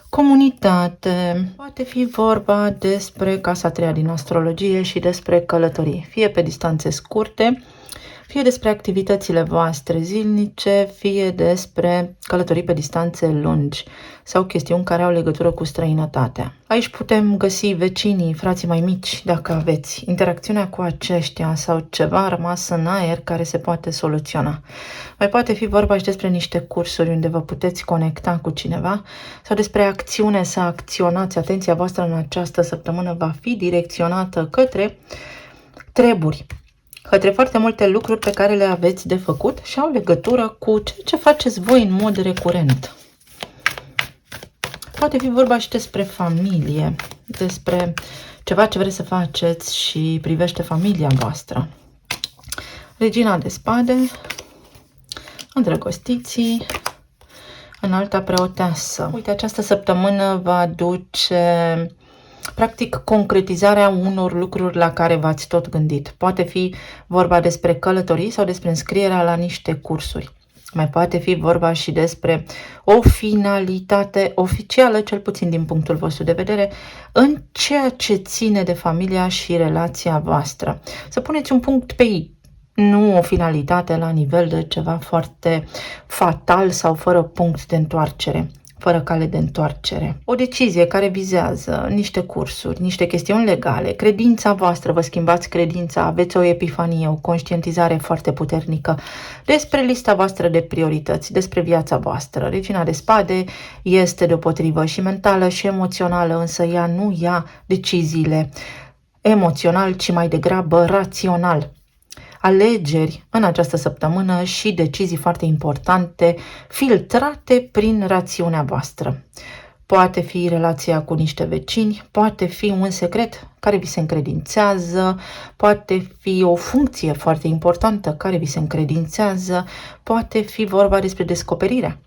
Comunitate. Poate fi vorba despre casa a treia din astrologie și despre călătorii, fie pe distanțe scurte, fie despre activitățile voastre zilnice, fie despre călătorii pe distanțe lungi sau chestiuni care au legătură cu străinătatea. Aici putem găsi vecinii, frații mai mici, dacă aveți, interacțiunea cu aceștia sau ceva rămas în aer care se poate soluționa. Mai poate fi vorba și despre niște cursuri unde vă puteți conecta cu cineva sau despre acțiune, să acționați. Atenția voastră în această săptămână va fi direcționată către treburi, către foarte multe lucruri pe care le aveți de făcut și au legătură cu ceea ce faceți voi în mod recurent. Poate fi vorba și despre familie, despre ceva ce vreți să faceți și privește familia voastră. Regina de spade, îndrăgostiții, înalta preoteasă. Uite, această săptămână va aduce practic concretizarea unor lucruri la care v-ați tot gândit. Poate fi vorba despre călătorii sau despre înscrierea la niște cursuri. Mai poate fi vorba și despre o finalitate oficială, cel puțin din punctul vostru de vedere, în ceea ce ține de familia și relația voastră. Să puneți un punct pe ei. nu o finalitate la nivel de ceva foarte fatal sau fără punct de întoarcere, fără cale de întoarcere. O decizie care vizează niște cursuri, niște chestiuni legale, credința voastră, vă schimbați credința, aveți o epifanie, o conștientizare foarte puternică despre lista voastră de priorități, despre viața voastră. Regina de spade este deopotrivă și mentală și emoțională, însă ea nu ia deciziile emoțional, ci mai degrabă rațional. Alegeri în această săptămână și decizii foarte importante, filtrate prin rațiunea voastră. Poate fi relația cu niște vecini, poate fi un secret care vi se încredințează, poate fi o funcție foarte importantă care vi se încredințează, poate fi vorba despre descoperirea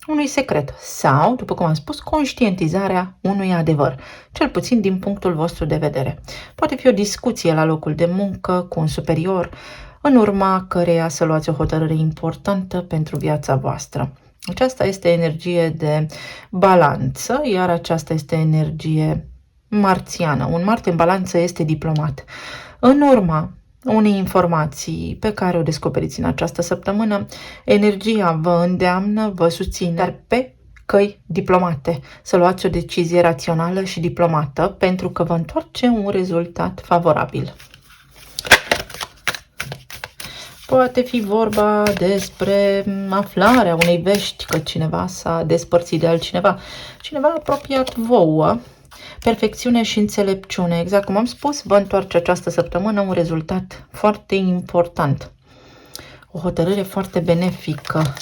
unui secret sau, după cum am spus, conștientizarea unui adevăr, cel puțin din punctul vostru de vedere. Poate fi o discuție la locul de muncă cu un superior, în urma căreia să luați o hotărâre importantă pentru viața voastră. Aceasta este energie de balanță, iar aceasta este energie marțiană. Un Marte în balanță este diplomat. În urma unei informații pe care o descoperiți în această săptămână, energia vă îndeamnă, vă susține, dar pe căi diplomate, să luați o decizie rațională și diplomată pentru că vă întoarce un rezultat favorabil. Poate fi vorba despre aflarea unei vești că cineva s-a despărțit de altcineva, cineva apropiat vouă, perfecțiune și înțelepciune. Exact cum am spus, vă întoarce această săptămână un rezultat foarte important. O hotărâre foarte benefică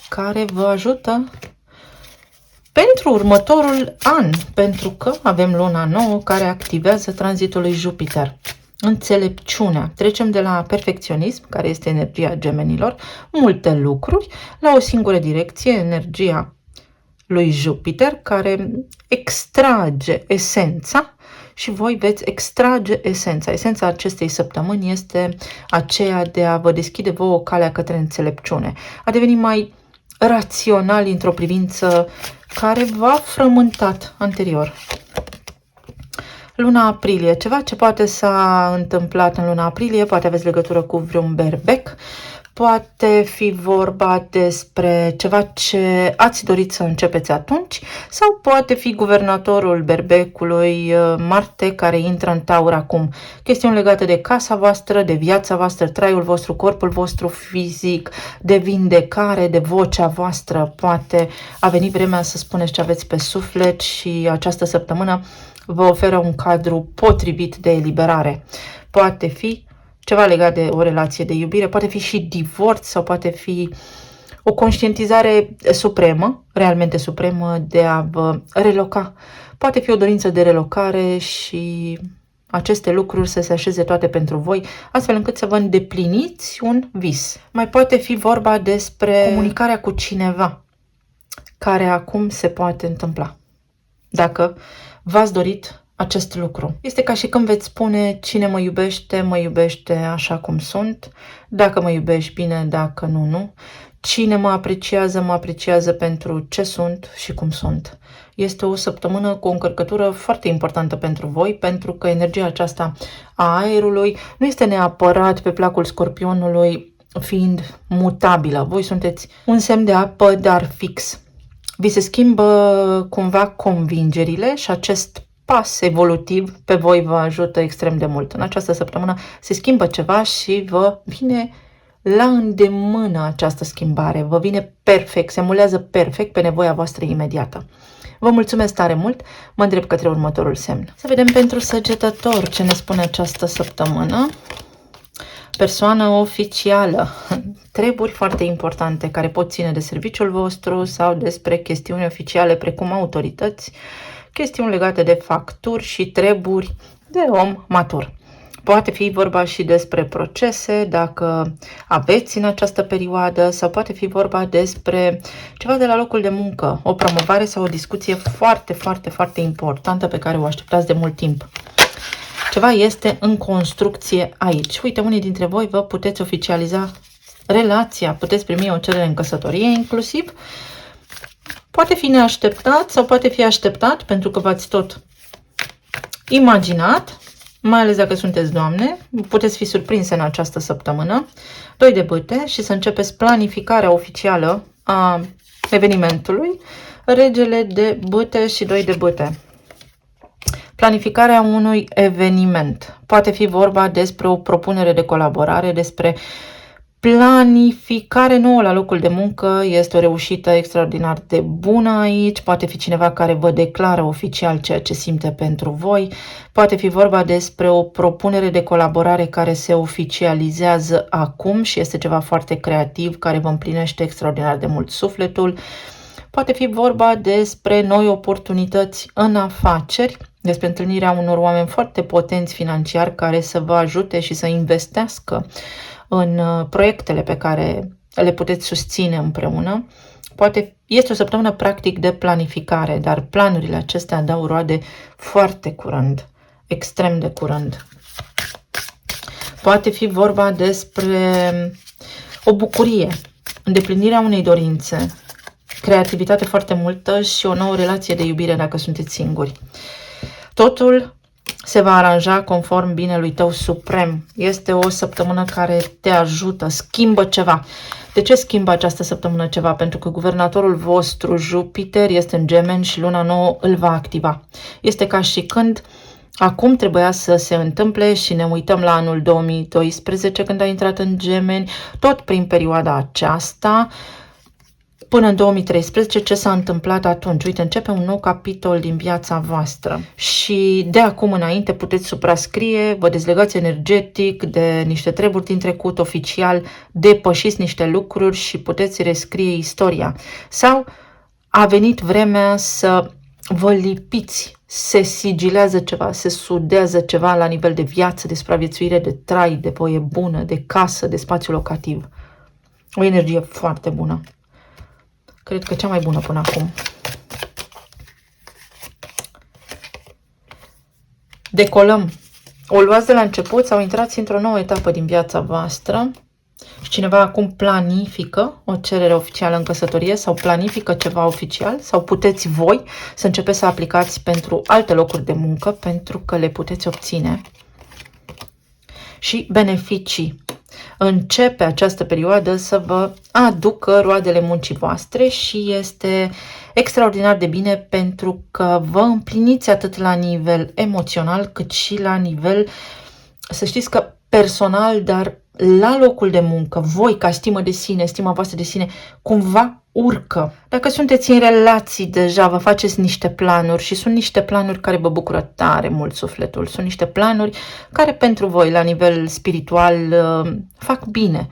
care vă ajută pentru următorul an, pentru că avem luna nouă care activează tranzitul lui Jupiter. Înțelepciunea. Trecem de la perfecționism, care este energia gemenilor, multe lucruri, la o singură direcție, energia lui Jupiter, care extrage esența și voi veți extrage esența. Esența acestei săptămâni este aceea de a vă deschide vouă calea către înțelepciune, a deveni mai rațional într-o privință care v-a frământat anterior. Luna aprilie, ceva ce poate s-a întâmplat în luna aprilie, poate aveți legătură cu vreun berbec, poate fi vorba despre ceva ce ați dorit să începeți atunci sau poate fi guvernatorul berbecului Marte care intră în Taur acum. Chestiuni legate de casa voastră, de viața voastră, traiul vostru, corpul vostru fizic, de vindecare, de vocea voastră. Poate a venit vremea să spuneți ce aveți pe suflet și această săptămână vă oferă un cadru potrivit de eliberare. Poate fi ceva legat de o relație de iubire, poate fi și divorț sau poate fi o conștientizare supremă, realmente supremă, de a vă reloca. Poate fi o dorință de relocare și aceste lucruri să se așeze toate pentru voi, astfel încât să vă îndepliniți un vis. Mai poate fi vorba despre comunicarea cu cineva care acum se poate întâmpla. Dacă v-ați dorit acest lucru. Este ca și când veți spune: cine mă iubește așa cum sunt, dacă mă iubești bine, dacă nu, nu. Cine mă apreciază pentru ce sunt și cum sunt. Este o săptămână cu o încărcătură foarte importantă pentru voi, pentru că energia aceasta a aerului nu este neapărat pe placul Scorpionului fiind mutabilă. Voi sunteți un semn de apă, dar fix. Vi se schimbă cumva convingerile și acest pas evolutiv pe voi vă ajută extrem de mult. În această săptămână se schimbă ceva și vă vine la îndemână această schimbare. Vă vine perfect, se mulează perfect pe nevoia voastră imediată. Vă mulțumesc tare mult, mă îndrept către următorul semn. Să vedem pentru Săgetător ce ne spune această săptămână. Persoană oficială, treburi foarte importante care pot ține de serviciul vostru sau despre chestiuni oficiale precum autorități, chestiuni legate de facturi și treburi de om matur. Poate fi vorba și despre procese, dacă aveți în această perioadă, sau poate fi vorba despre ceva de la locul de muncă, o promovare sau o discuție foarte, foarte, foarte importantă pe care o așteptați de mult timp. Ceva este în construcție aici. Uite, unii dintre voi vă puteți oficializa relația, puteți primi o cerere în căsătorie inclusiv. Poate fi neașteptat sau poate fi așteptat pentru că v-ați tot imaginat mai ales dacă sunteți doamne, puteți fi surprinse în această săptămână. 2 de bâte și să începeți planificarea oficială a evenimentului. Regele de bâte și 2 de bâte. Planificarea unui eveniment. Poate fi vorba despre o propunere de colaborare, despre planificare nouă la locul de muncă. Este o reușită extraordinar de bună aici. Poate fi cineva care vă declară oficial ceea ce simte pentru voi. Poate fi vorba despre o propunere de colaborare care se oficializează acum și este ceva foarte creativ, care vă împlinește extraordinar de mult sufletul. Poate fi vorba despre noi oportunități în afaceri, despre întâlnirea unor oameni foarte potenți financiar care să vă ajute și să investească în proiectele pe care le puteți susține împreună. Poate este o săptămână practic de planificare, dar planurile acestea dau roade foarte curând, extrem de curând. Poate fi vorba despre o bucurie, îndeplinirea unei dorințe, creativitate foarte multă și o nouă relație de iubire dacă sunteți singuri. Totul se va aranja conform binelui tău suprem. Este o săptămână care te ajută, schimbă ceva. De ce schimbă această săptămână ceva? Pentru că guvernatorul vostru, Jupiter, este în Gemeni și luna nouă îl va activa. Este ca și când acum trebuia să se întâmple și ne uităm la anul 2012 când a intrat în Gemeni, tot prin perioada aceasta, până în 2013, ce s-a întâmplat atunci? Uite, începe un nou capitol din viața voastră și de acum înainte puteți suprascrie, vă dezlegați energetic de niște treburi din trecut oficial, depășiți niște lucruri și puteți rescrie istoria. Sau a venit vremea să vă lipiți, se sigilează ceva, se sudează ceva la nivel de viață, de supraviețuire, de trai, de voie bună, de casă, de spațiu locativ. O energie foarte bună. Cred că cea mai bună până acum. Decolăm. O luați de la început sau intrați într-o nouă etapă din viața voastră și cineva acum planifică o cerere oficială în căsătorie sau planifică ceva oficial sau puteți voi să începeți să aplicați pentru alte locuri de muncă pentru că le puteți obține. Și beneficii. Începe această perioadă să vă aducă roadele muncii voastre și este extraordinar de bine pentru că vă împliniți atât la nivel emoțional cât și la nivel, să știți că personal, dar la locul de muncă, voi ca stimă de sine, stima voastră de sine, cumva urcă. Dacă sunteți în relații deja, vă faceți niște planuri și sunt niște planuri care vă bucură tare mult sufletul. Sunt niște planuri care pentru voi, la nivel spiritual, fac bine.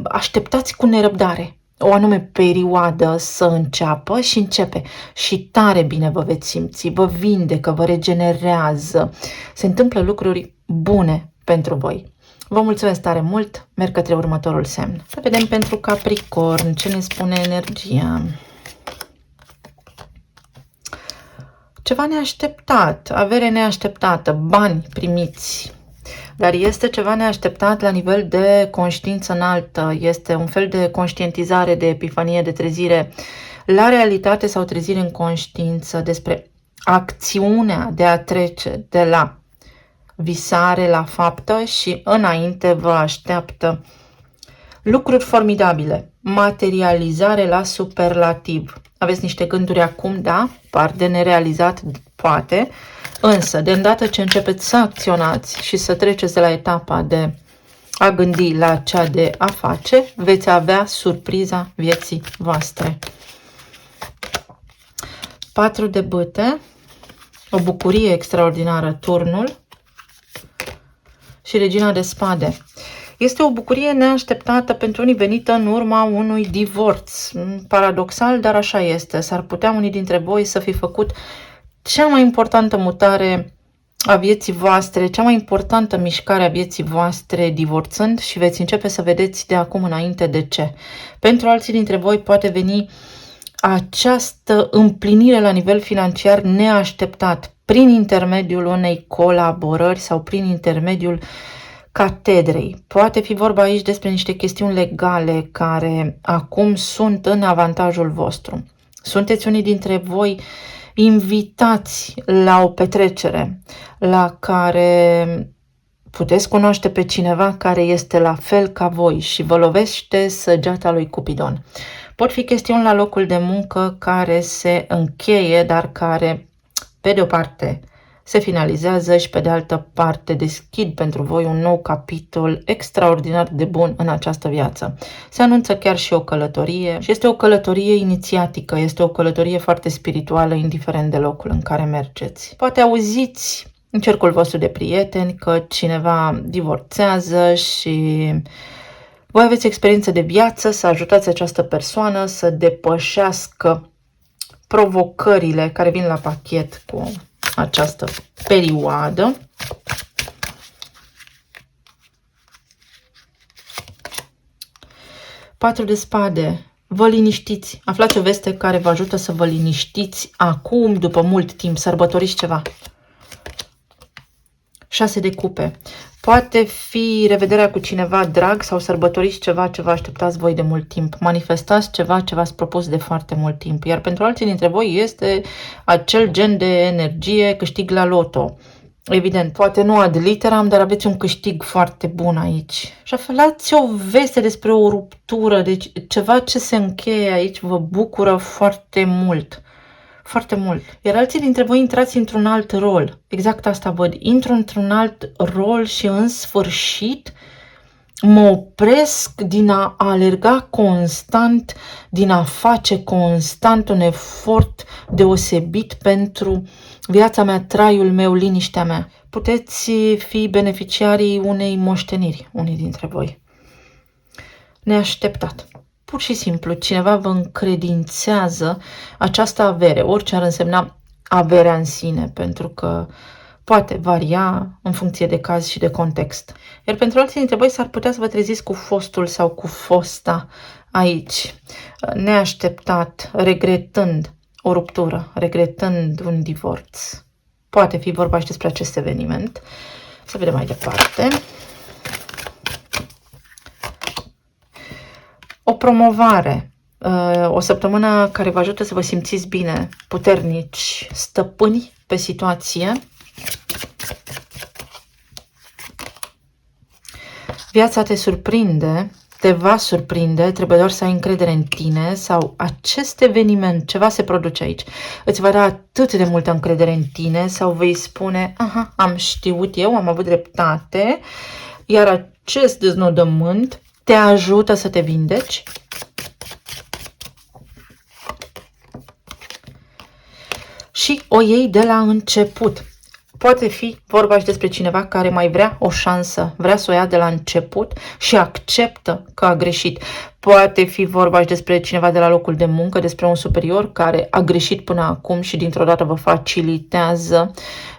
Așteptați cu nerăbdare o anume perioadă să înceapă și începe. Și tare bine vă veți simți, vă vindecă, vă regenerează. Se întâmplă lucruri bune pentru voi. Vă mulțumesc tare mult, merg către următorul semn. Să vedem pentru Capricorn ce ne spune energia. Ceva neașteptat, avere neașteptată, bani primiți. Dar este ceva neașteptat la nivel de conștiință înaltă. Este un fel de conștientizare, de epifanie, de trezire la realitate sau trezire în conștiință despre acțiunea de a trece de la visare la faptă și înainte vă așteaptă lucruri formidabile, materializare la superlativ. Aveți niște gânduri acum, da, par de nerealizat, poate, însă de îndată ce începeți să acționați și să treceți de la etapa de a gândi la cea de a face, veți avea surpriza vieții voastre. 4 de bâte, o bucurie extraordinară, turnul, și regina de spade. Este o bucurie neașteptată pentru unii venită în urma unui divorț. Paradoxal, dar așa este. S-ar putea unii dintre voi să fi făcut cea mai importantă mutare a vieții voastre, cea mai importantă mișcare a vieții voastre divorțând și veți începe să vedeți de acum înainte de ce. Pentru alții dintre voi poate veni această împlinire la nivel financiar neașteptat prin intermediul unei colaborări sau prin intermediul catedrei. Poate fi vorba aici despre niște chestiuni legale care acum sunt în avantajul vostru. Sunteți unii dintre voi invitați la o petrecere la care puteți cunoaște pe cineva care este la fel ca voi și vă lovește săgeata lui Cupidon. Pot fi chestiuni la locul de muncă care se încheie, dar care, pe de o parte, se finalizează și pe de altă parte deschid pentru voi un nou capitol extraordinar de bun în această viață. Se anunță chiar și o călătorie și este o călătorie inițiatică, este o călătorie foarte spirituală, indiferent de locul în care mergeți. Poate auziți în cercul vostru de prieteni că cineva divorțează și voi aveți experiență de viață să ajutați această persoană să depășească provocările care vin la pachet cu această perioadă. Patru de spade. Vă liniștiți. Aflați o veste care vă ajută să vă liniștiți acum, după mult timp. Sărbătoriți ceva. 6 de cupe. Poate fi revederea cu cineva drag sau sărbătoriți ceva ce vă așteptați voi de mult timp. Manifestați ceva ce v-ați propus de foarte mult timp. Iar pentru alții dintre voi este acel gen de energie câștig la loto. Evident, poate nu ad literam, dar aveți un câștig foarte bun aici. Și aflați o veste despre o ruptură, deci ceva ce se încheie aici vă bucură foarte mult. Foarte mult. Iar alții dintre voi intrați într-un alt rol. Exact asta văd. Intru într-un alt rol și în sfârșit mă opresc din a alerga constant, din a face constant un efort deosebit pentru viața mea, traiul meu, liniștea mea. Puteți fi beneficiarii unei moșteniri, unii dintre voi. Neașteptat. Pur și simplu, cineva vă încredințează această avere, orice ar însemna averea în sine, pentru că poate varia în funcție de caz și de context. Iar pentru alții dintre voi s-ar putea să vă treziți cu fostul sau cu fosta aici, neașteptat, regretând o ruptură, regretând un divorț. Poate fi vorba și despre acest eveniment. Să vedem mai departe. O promovare, o săptămână care vă ajută să vă simțiți bine, puternici, stăpâni pe situație. Viața te surprinde, te va surprinde, trebuie doar să ai încredere în tine sau acest eveniment, ceva se produce aici, îți va da atât de multă încredere în tine sau vei spune, aha, am știut eu, am avut dreptate, iar acest deznodământ te ajută să te vindeci. Și o iei de la început. Poate fi vorba și despre cineva care mai vrea o șansă, vrea să o ia de la început și acceptă că a greșit. Poate fi vorba și despre cineva de la locul de muncă, despre un superior care a greșit până acum și dintr-o dată vă facilitează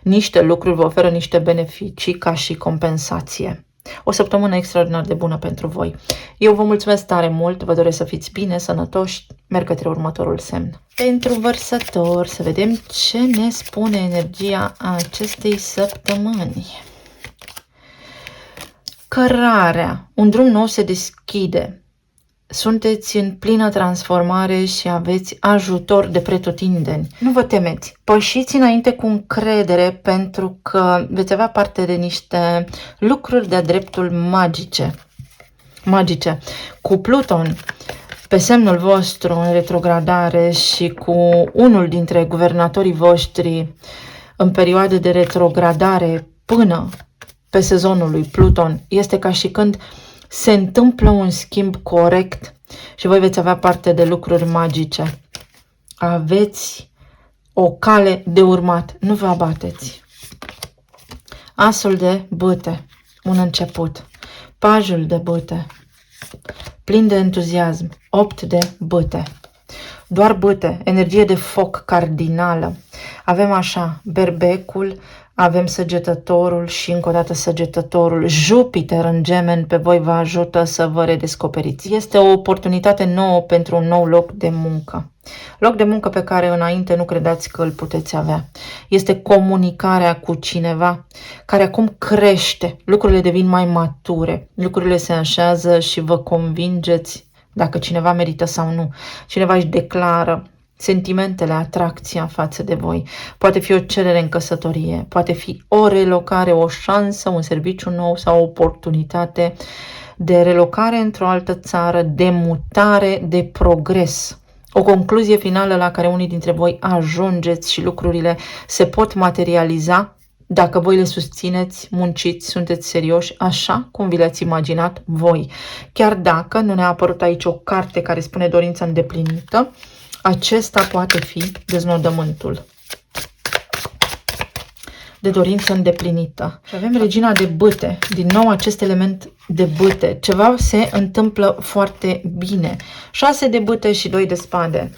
niște lucruri, vă oferă niște beneficii ca și compensație. O săptămână extraordinar de bună pentru voi. Eu vă mulțumesc tare mult, vă doresc să fiți bine, sănătoși, merg către următorul semn. Pentru Vărsător, să vedem ce ne spune energia acestei săptămâni. Cărarea, un drum nou se deschide. Sunteți în plină transformare și aveți ajutor de pretutindeni. Nu vă temeți. Pășiți înainte cu încredere pentru că veți avea parte de niște lucruri de-a dreptul magice. Cu Pluton pe semnul vostru în retrogradare și cu unul dintre guvernatorii voștri în perioadă de retrogradare până pe sezonul lui Pluton, este ca și când se întâmplă un schimb corect și voi veți avea parte de lucruri magice. Aveți o cale de urmat. Nu vă abateți. Asul de bâte. Un început. Pajul de bâte. Plin de entuziasm. 8 de bâte. Doar bâte. Energie de foc cardinală. Avem așa berbecul, avem săgetătorul și încă o dată săgetătorul. Jupiter în Gemeni pe voi vă ajută să vă redescoperiți. Este o oportunitate nouă pentru un nou loc de muncă. Loc de muncă pe care înainte nu credeați că îl puteți avea. Este comunicarea cu cineva care acum crește. Lucrurile devin mai mature. Lucrurile se așează și vă convingeți dacă cineva merită sau nu. Cineva își declară sentimentele, atracția față de voi. Poate fi o cerere în căsătorie, poate fi o relocare, o șansă, un serviciu nou sau o oportunitate de relocare într-o altă țară, de mutare, de progres. O concluzie finală la care unii dintre voi ajungeți și lucrurile se pot materializa dacă voi le susțineți, munciți, sunteți serioși, așa cum vi le-ați imaginat voi. Chiar dacă nu ne-a apărut aici o carte care spune dorința îndeplinită, acesta poate fi deznodământul de dorință îndeplinită. Și avem regina de bâte, din nou acest element de bâte. Ceva se întâmplă foarte bine. 6 de bâte și 2 de spade.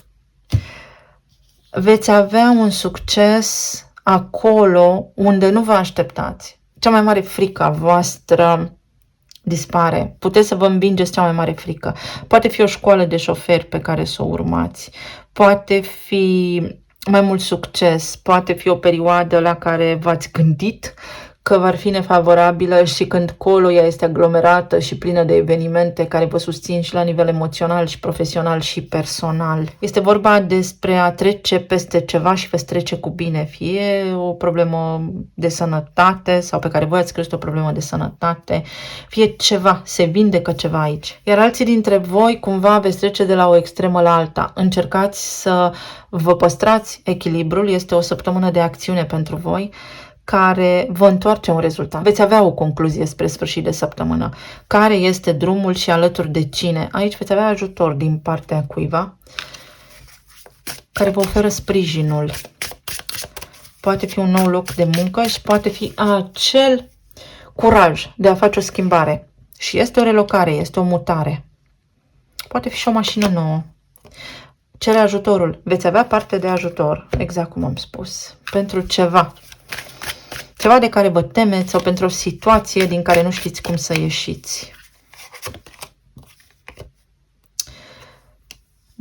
Veți avea un succes acolo unde nu vă așteptați. Cea mai mare frică a voastră dispare. Puteți să vă învingeți cea mai mare frică. Poate fi o școală de șoferi pe care să o urmați. Poate fi mai mult succes. Poate fi o perioadă la care v-ați gândit că va fi nefavorabilă și când colo ea este aglomerată și plină de evenimente care vă susțin și la nivel emoțional și profesional și personal. Este vorba despre a trece peste ceva și veți trece cu bine, fie o problemă de sănătate sau pe care voi ați crezut o problemă de sănătate, fie ceva, se vindecă ceva aici. Iar alții dintre voi cumva veți trece de la o extremă la alta. Încercați să vă păstrați echilibrul, este o săptămână de acțiune pentru voi, care vă întoarce un rezultat. Veți avea o concluzie spre sfârșit de săptămână. Care este drumul și alături de cine? Aici veți avea ajutor din partea cuiva care vă oferă sprijinul. Poate fi un nou loc de muncă și poate fi acel curaj de a face o schimbare. Și este o relocare, este o mutare. Poate fi și o mașină nouă. Cere ajutorul. Veți avea parte de ajutor, exact cum am spus, pentru ceva. Ceva de care vă temeți sau pentru o situație din care nu știți cum să ieșiți.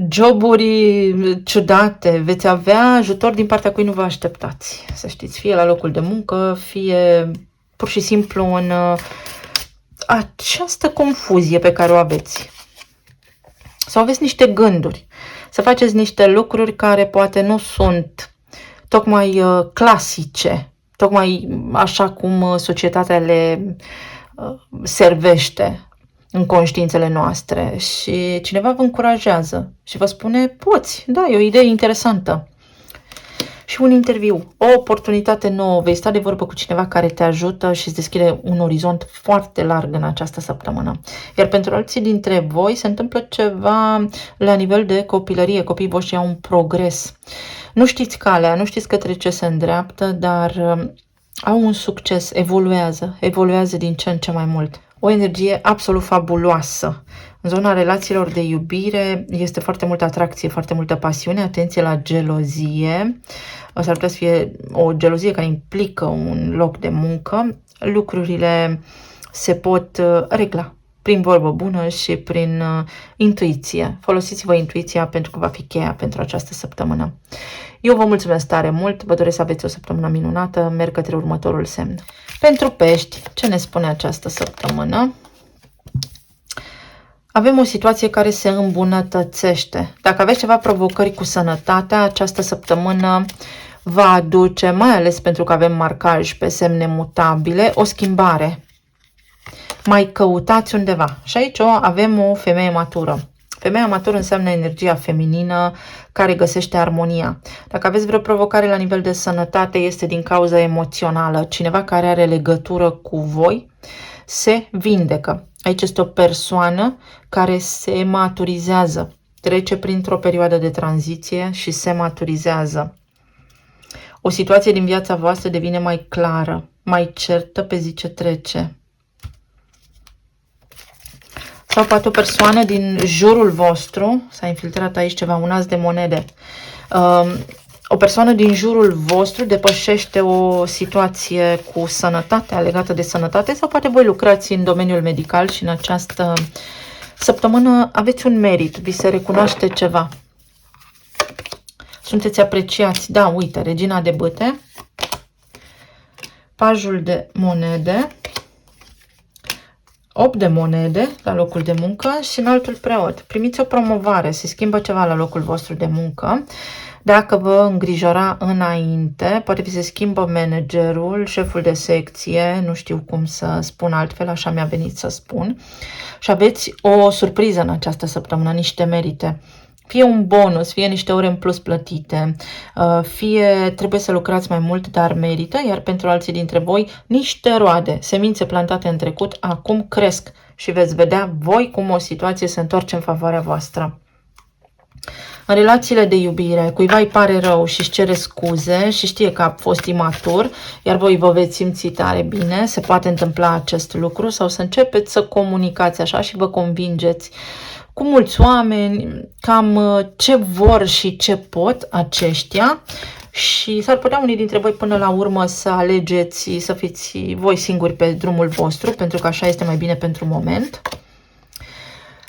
Joburi ciudate, veți avea ajutor din partea cui nu vă așteptați. Să știți, fie la locul de muncă, fie pur și simplu în această confuzie pe care o aveți. Sau aveți niște gânduri, să faceți niște lucruri care poate nu sunt tocmai clasice, tocmai așa cum societatea le servește în conștiințele noastre și cineva vă încurajează și vă spune, poți, da, e o idee interesantă. Și un interviu, o oportunitate nouă, vei sta de vorbă cu cineva care te ajută și îți deschide un orizont foarte larg în această săptămână. Iar pentru alții dintre voi se întâmplă ceva la nivel de copilărie, copiii voștri au un progres. Nu știți calea, nu știți către ce se îndreaptă, dar au un succes, evoluează din ce în ce mai mult. O energie absolut fabuloasă. În zona relațiilor de iubire este foarte multă atracție, foarte multă pasiune, atenție la gelozie. S-ar putea să fie o gelozie care implică un loc de muncă. Lucrurile se pot regla prin vorbă bună și prin intuiție. Folosiți-vă intuiția pentru că va fi cheia pentru această săptămână. Eu vă mulțumesc tare mult, vă doresc să aveți o săptămână minunată, merg către următorul semn. Pentru pești, ce ne spune această săptămână? Avem o situație care se îmbunătățește. Dacă aveți ceva provocări cu sănătatea, această săptămână va aduce, mai ales pentru că avem marcaj pe semne mutabile, o schimbare. Mai căutați undeva. Și aici avem o femeie matură. Femeia matură înseamnă energia feminină care găsește armonia. Dacă aveți vreo provocare la nivel de sănătate, este din cauza emoțională. Cineva care are legătură cu voi se vindecă. Aici este o persoană care se maturizează. Trece printr-o perioadă de tranziție și se maturizează. O situație din viața voastră devine mai clară, mai certă pe zi ce trece. Sau poate o persoană din jurul vostru, s-a infiltrat aici ceva, un as de monede. O persoană din jurul vostru depășește o situație cu sănătatea, legată de sănătate, sau poate voi lucrați în domeniul medical și în această săptămână aveți un merit, vi se recunoaște ceva. Sunteți apreciați. Da, uite, regina de bâte, pajul de monede, 8 de monede la locul de muncă și înaltul preot. Primiți o promovare, se schimbă ceva la locul vostru de muncă. Dacă vă îngrijora înainte, poate vi se schimbă managerul, șeful de secție, nu știu cum să spun altfel, așa mi-a venit să spun. Și aveți o surpriză în această săptămână, niște merite. Fie un bonus, fie niște ore în plus plătite, fie trebuie să lucrați mai mult, dar merită, iar pentru alții dintre voi, niște roade, semințe plantate în trecut, acum cresc și veți vedea voi cum o situație se întoarce în favoarea voastră. În relațiile de iubire, cuiva îi pare rău și își cere scuze și știe că a fost imatur, iar voi vă veți simți tare bine, se poate întâmpla acest lucru sau să începeți să comunicați așa și vă convingeți cu mulți oameni cam ce vor și ce pot aceștia și s-ar putea unii dintre voi până la urmă să alegeți să fiți voi singuri pe drumul vostru, pentru că așa este mai bine pentru moment.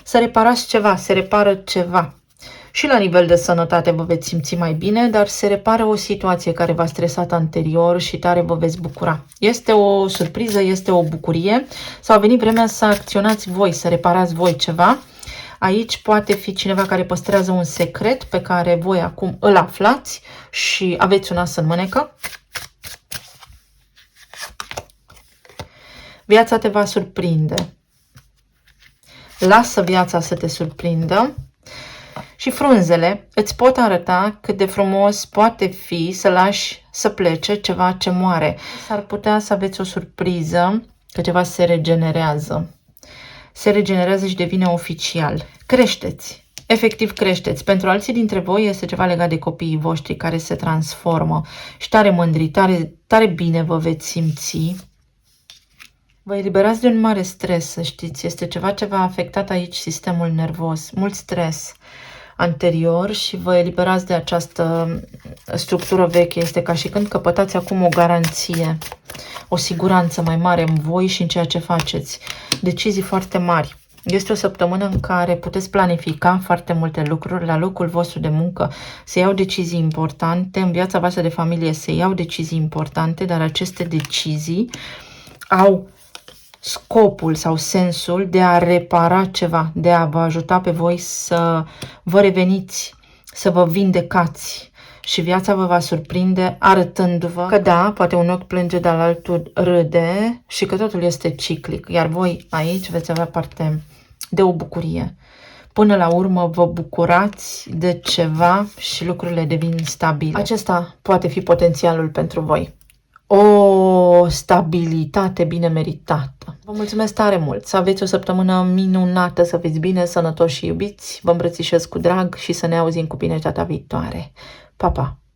Să reparați ceva, se repară ceva. Și la nivel de sănătate vă veți simți mai bine, dar se repară o situație care v-a stresat anterior și tare vă veți bucura. Este o surpriză, este o bucurie sau a venit vremea să acționați voi, să reparați voi ceva. Aici poate fi cineva care păstrează un secret pe care voi acum îl aflați și aveți un as în mânecă. Viața te va surprinde. Lasă viața să te surprindă. Și frunzele îți pot arăta cât de frumos poate fi să lași să plece ceva ce moare. S-ar putea să aveți o surpriză că ceva se regenerează. Se regenerează și devine oficial. Creșteți. Efectiv creșteți. Pentru alții dintre voi este ceva legat de copiii voștri care se transformă și tare mândri, tare bine vă veți simți. Vă eliberați de un mare stres, să știți. Este ceva ce v-a afectat aici sistemul nervos. Mult stres anterior și vă eliberați de această structură veche. Este ca și când căpătați acum o garanție, o siguranță mai mare în voi și în ceea ce faceți. Decizii foarte mari. Este o săptămână în care puteți planifica foarte multe lucruri. La locul vostru de muncă se iau decizii importante, în viața voastră de familie se iau decizii importante, dar aceste decizii au scopul sau sensul de a repara ceva, de a vă ajuta pe voi să vă reveniți, să vă vindecați și viața vă va surprinde arătându-vă că da, poate un ochi plânge, dar altul râde și că totul este ciclic, iar voi aici veți avea parte de o bucurie. Până la urmă vă bucurați de ceva și lucrurile devin stabile. Acesta poate fi potențialul pentru voi. O stabilitate bine meritată. Vă mulțumesc tare mult, să aveți o săptămână minunată, să fiți bine, sănătoși și iubiți. Vă îmbrățișez cu drag și să ne auzim cu bine data viitoare. Pa, pa!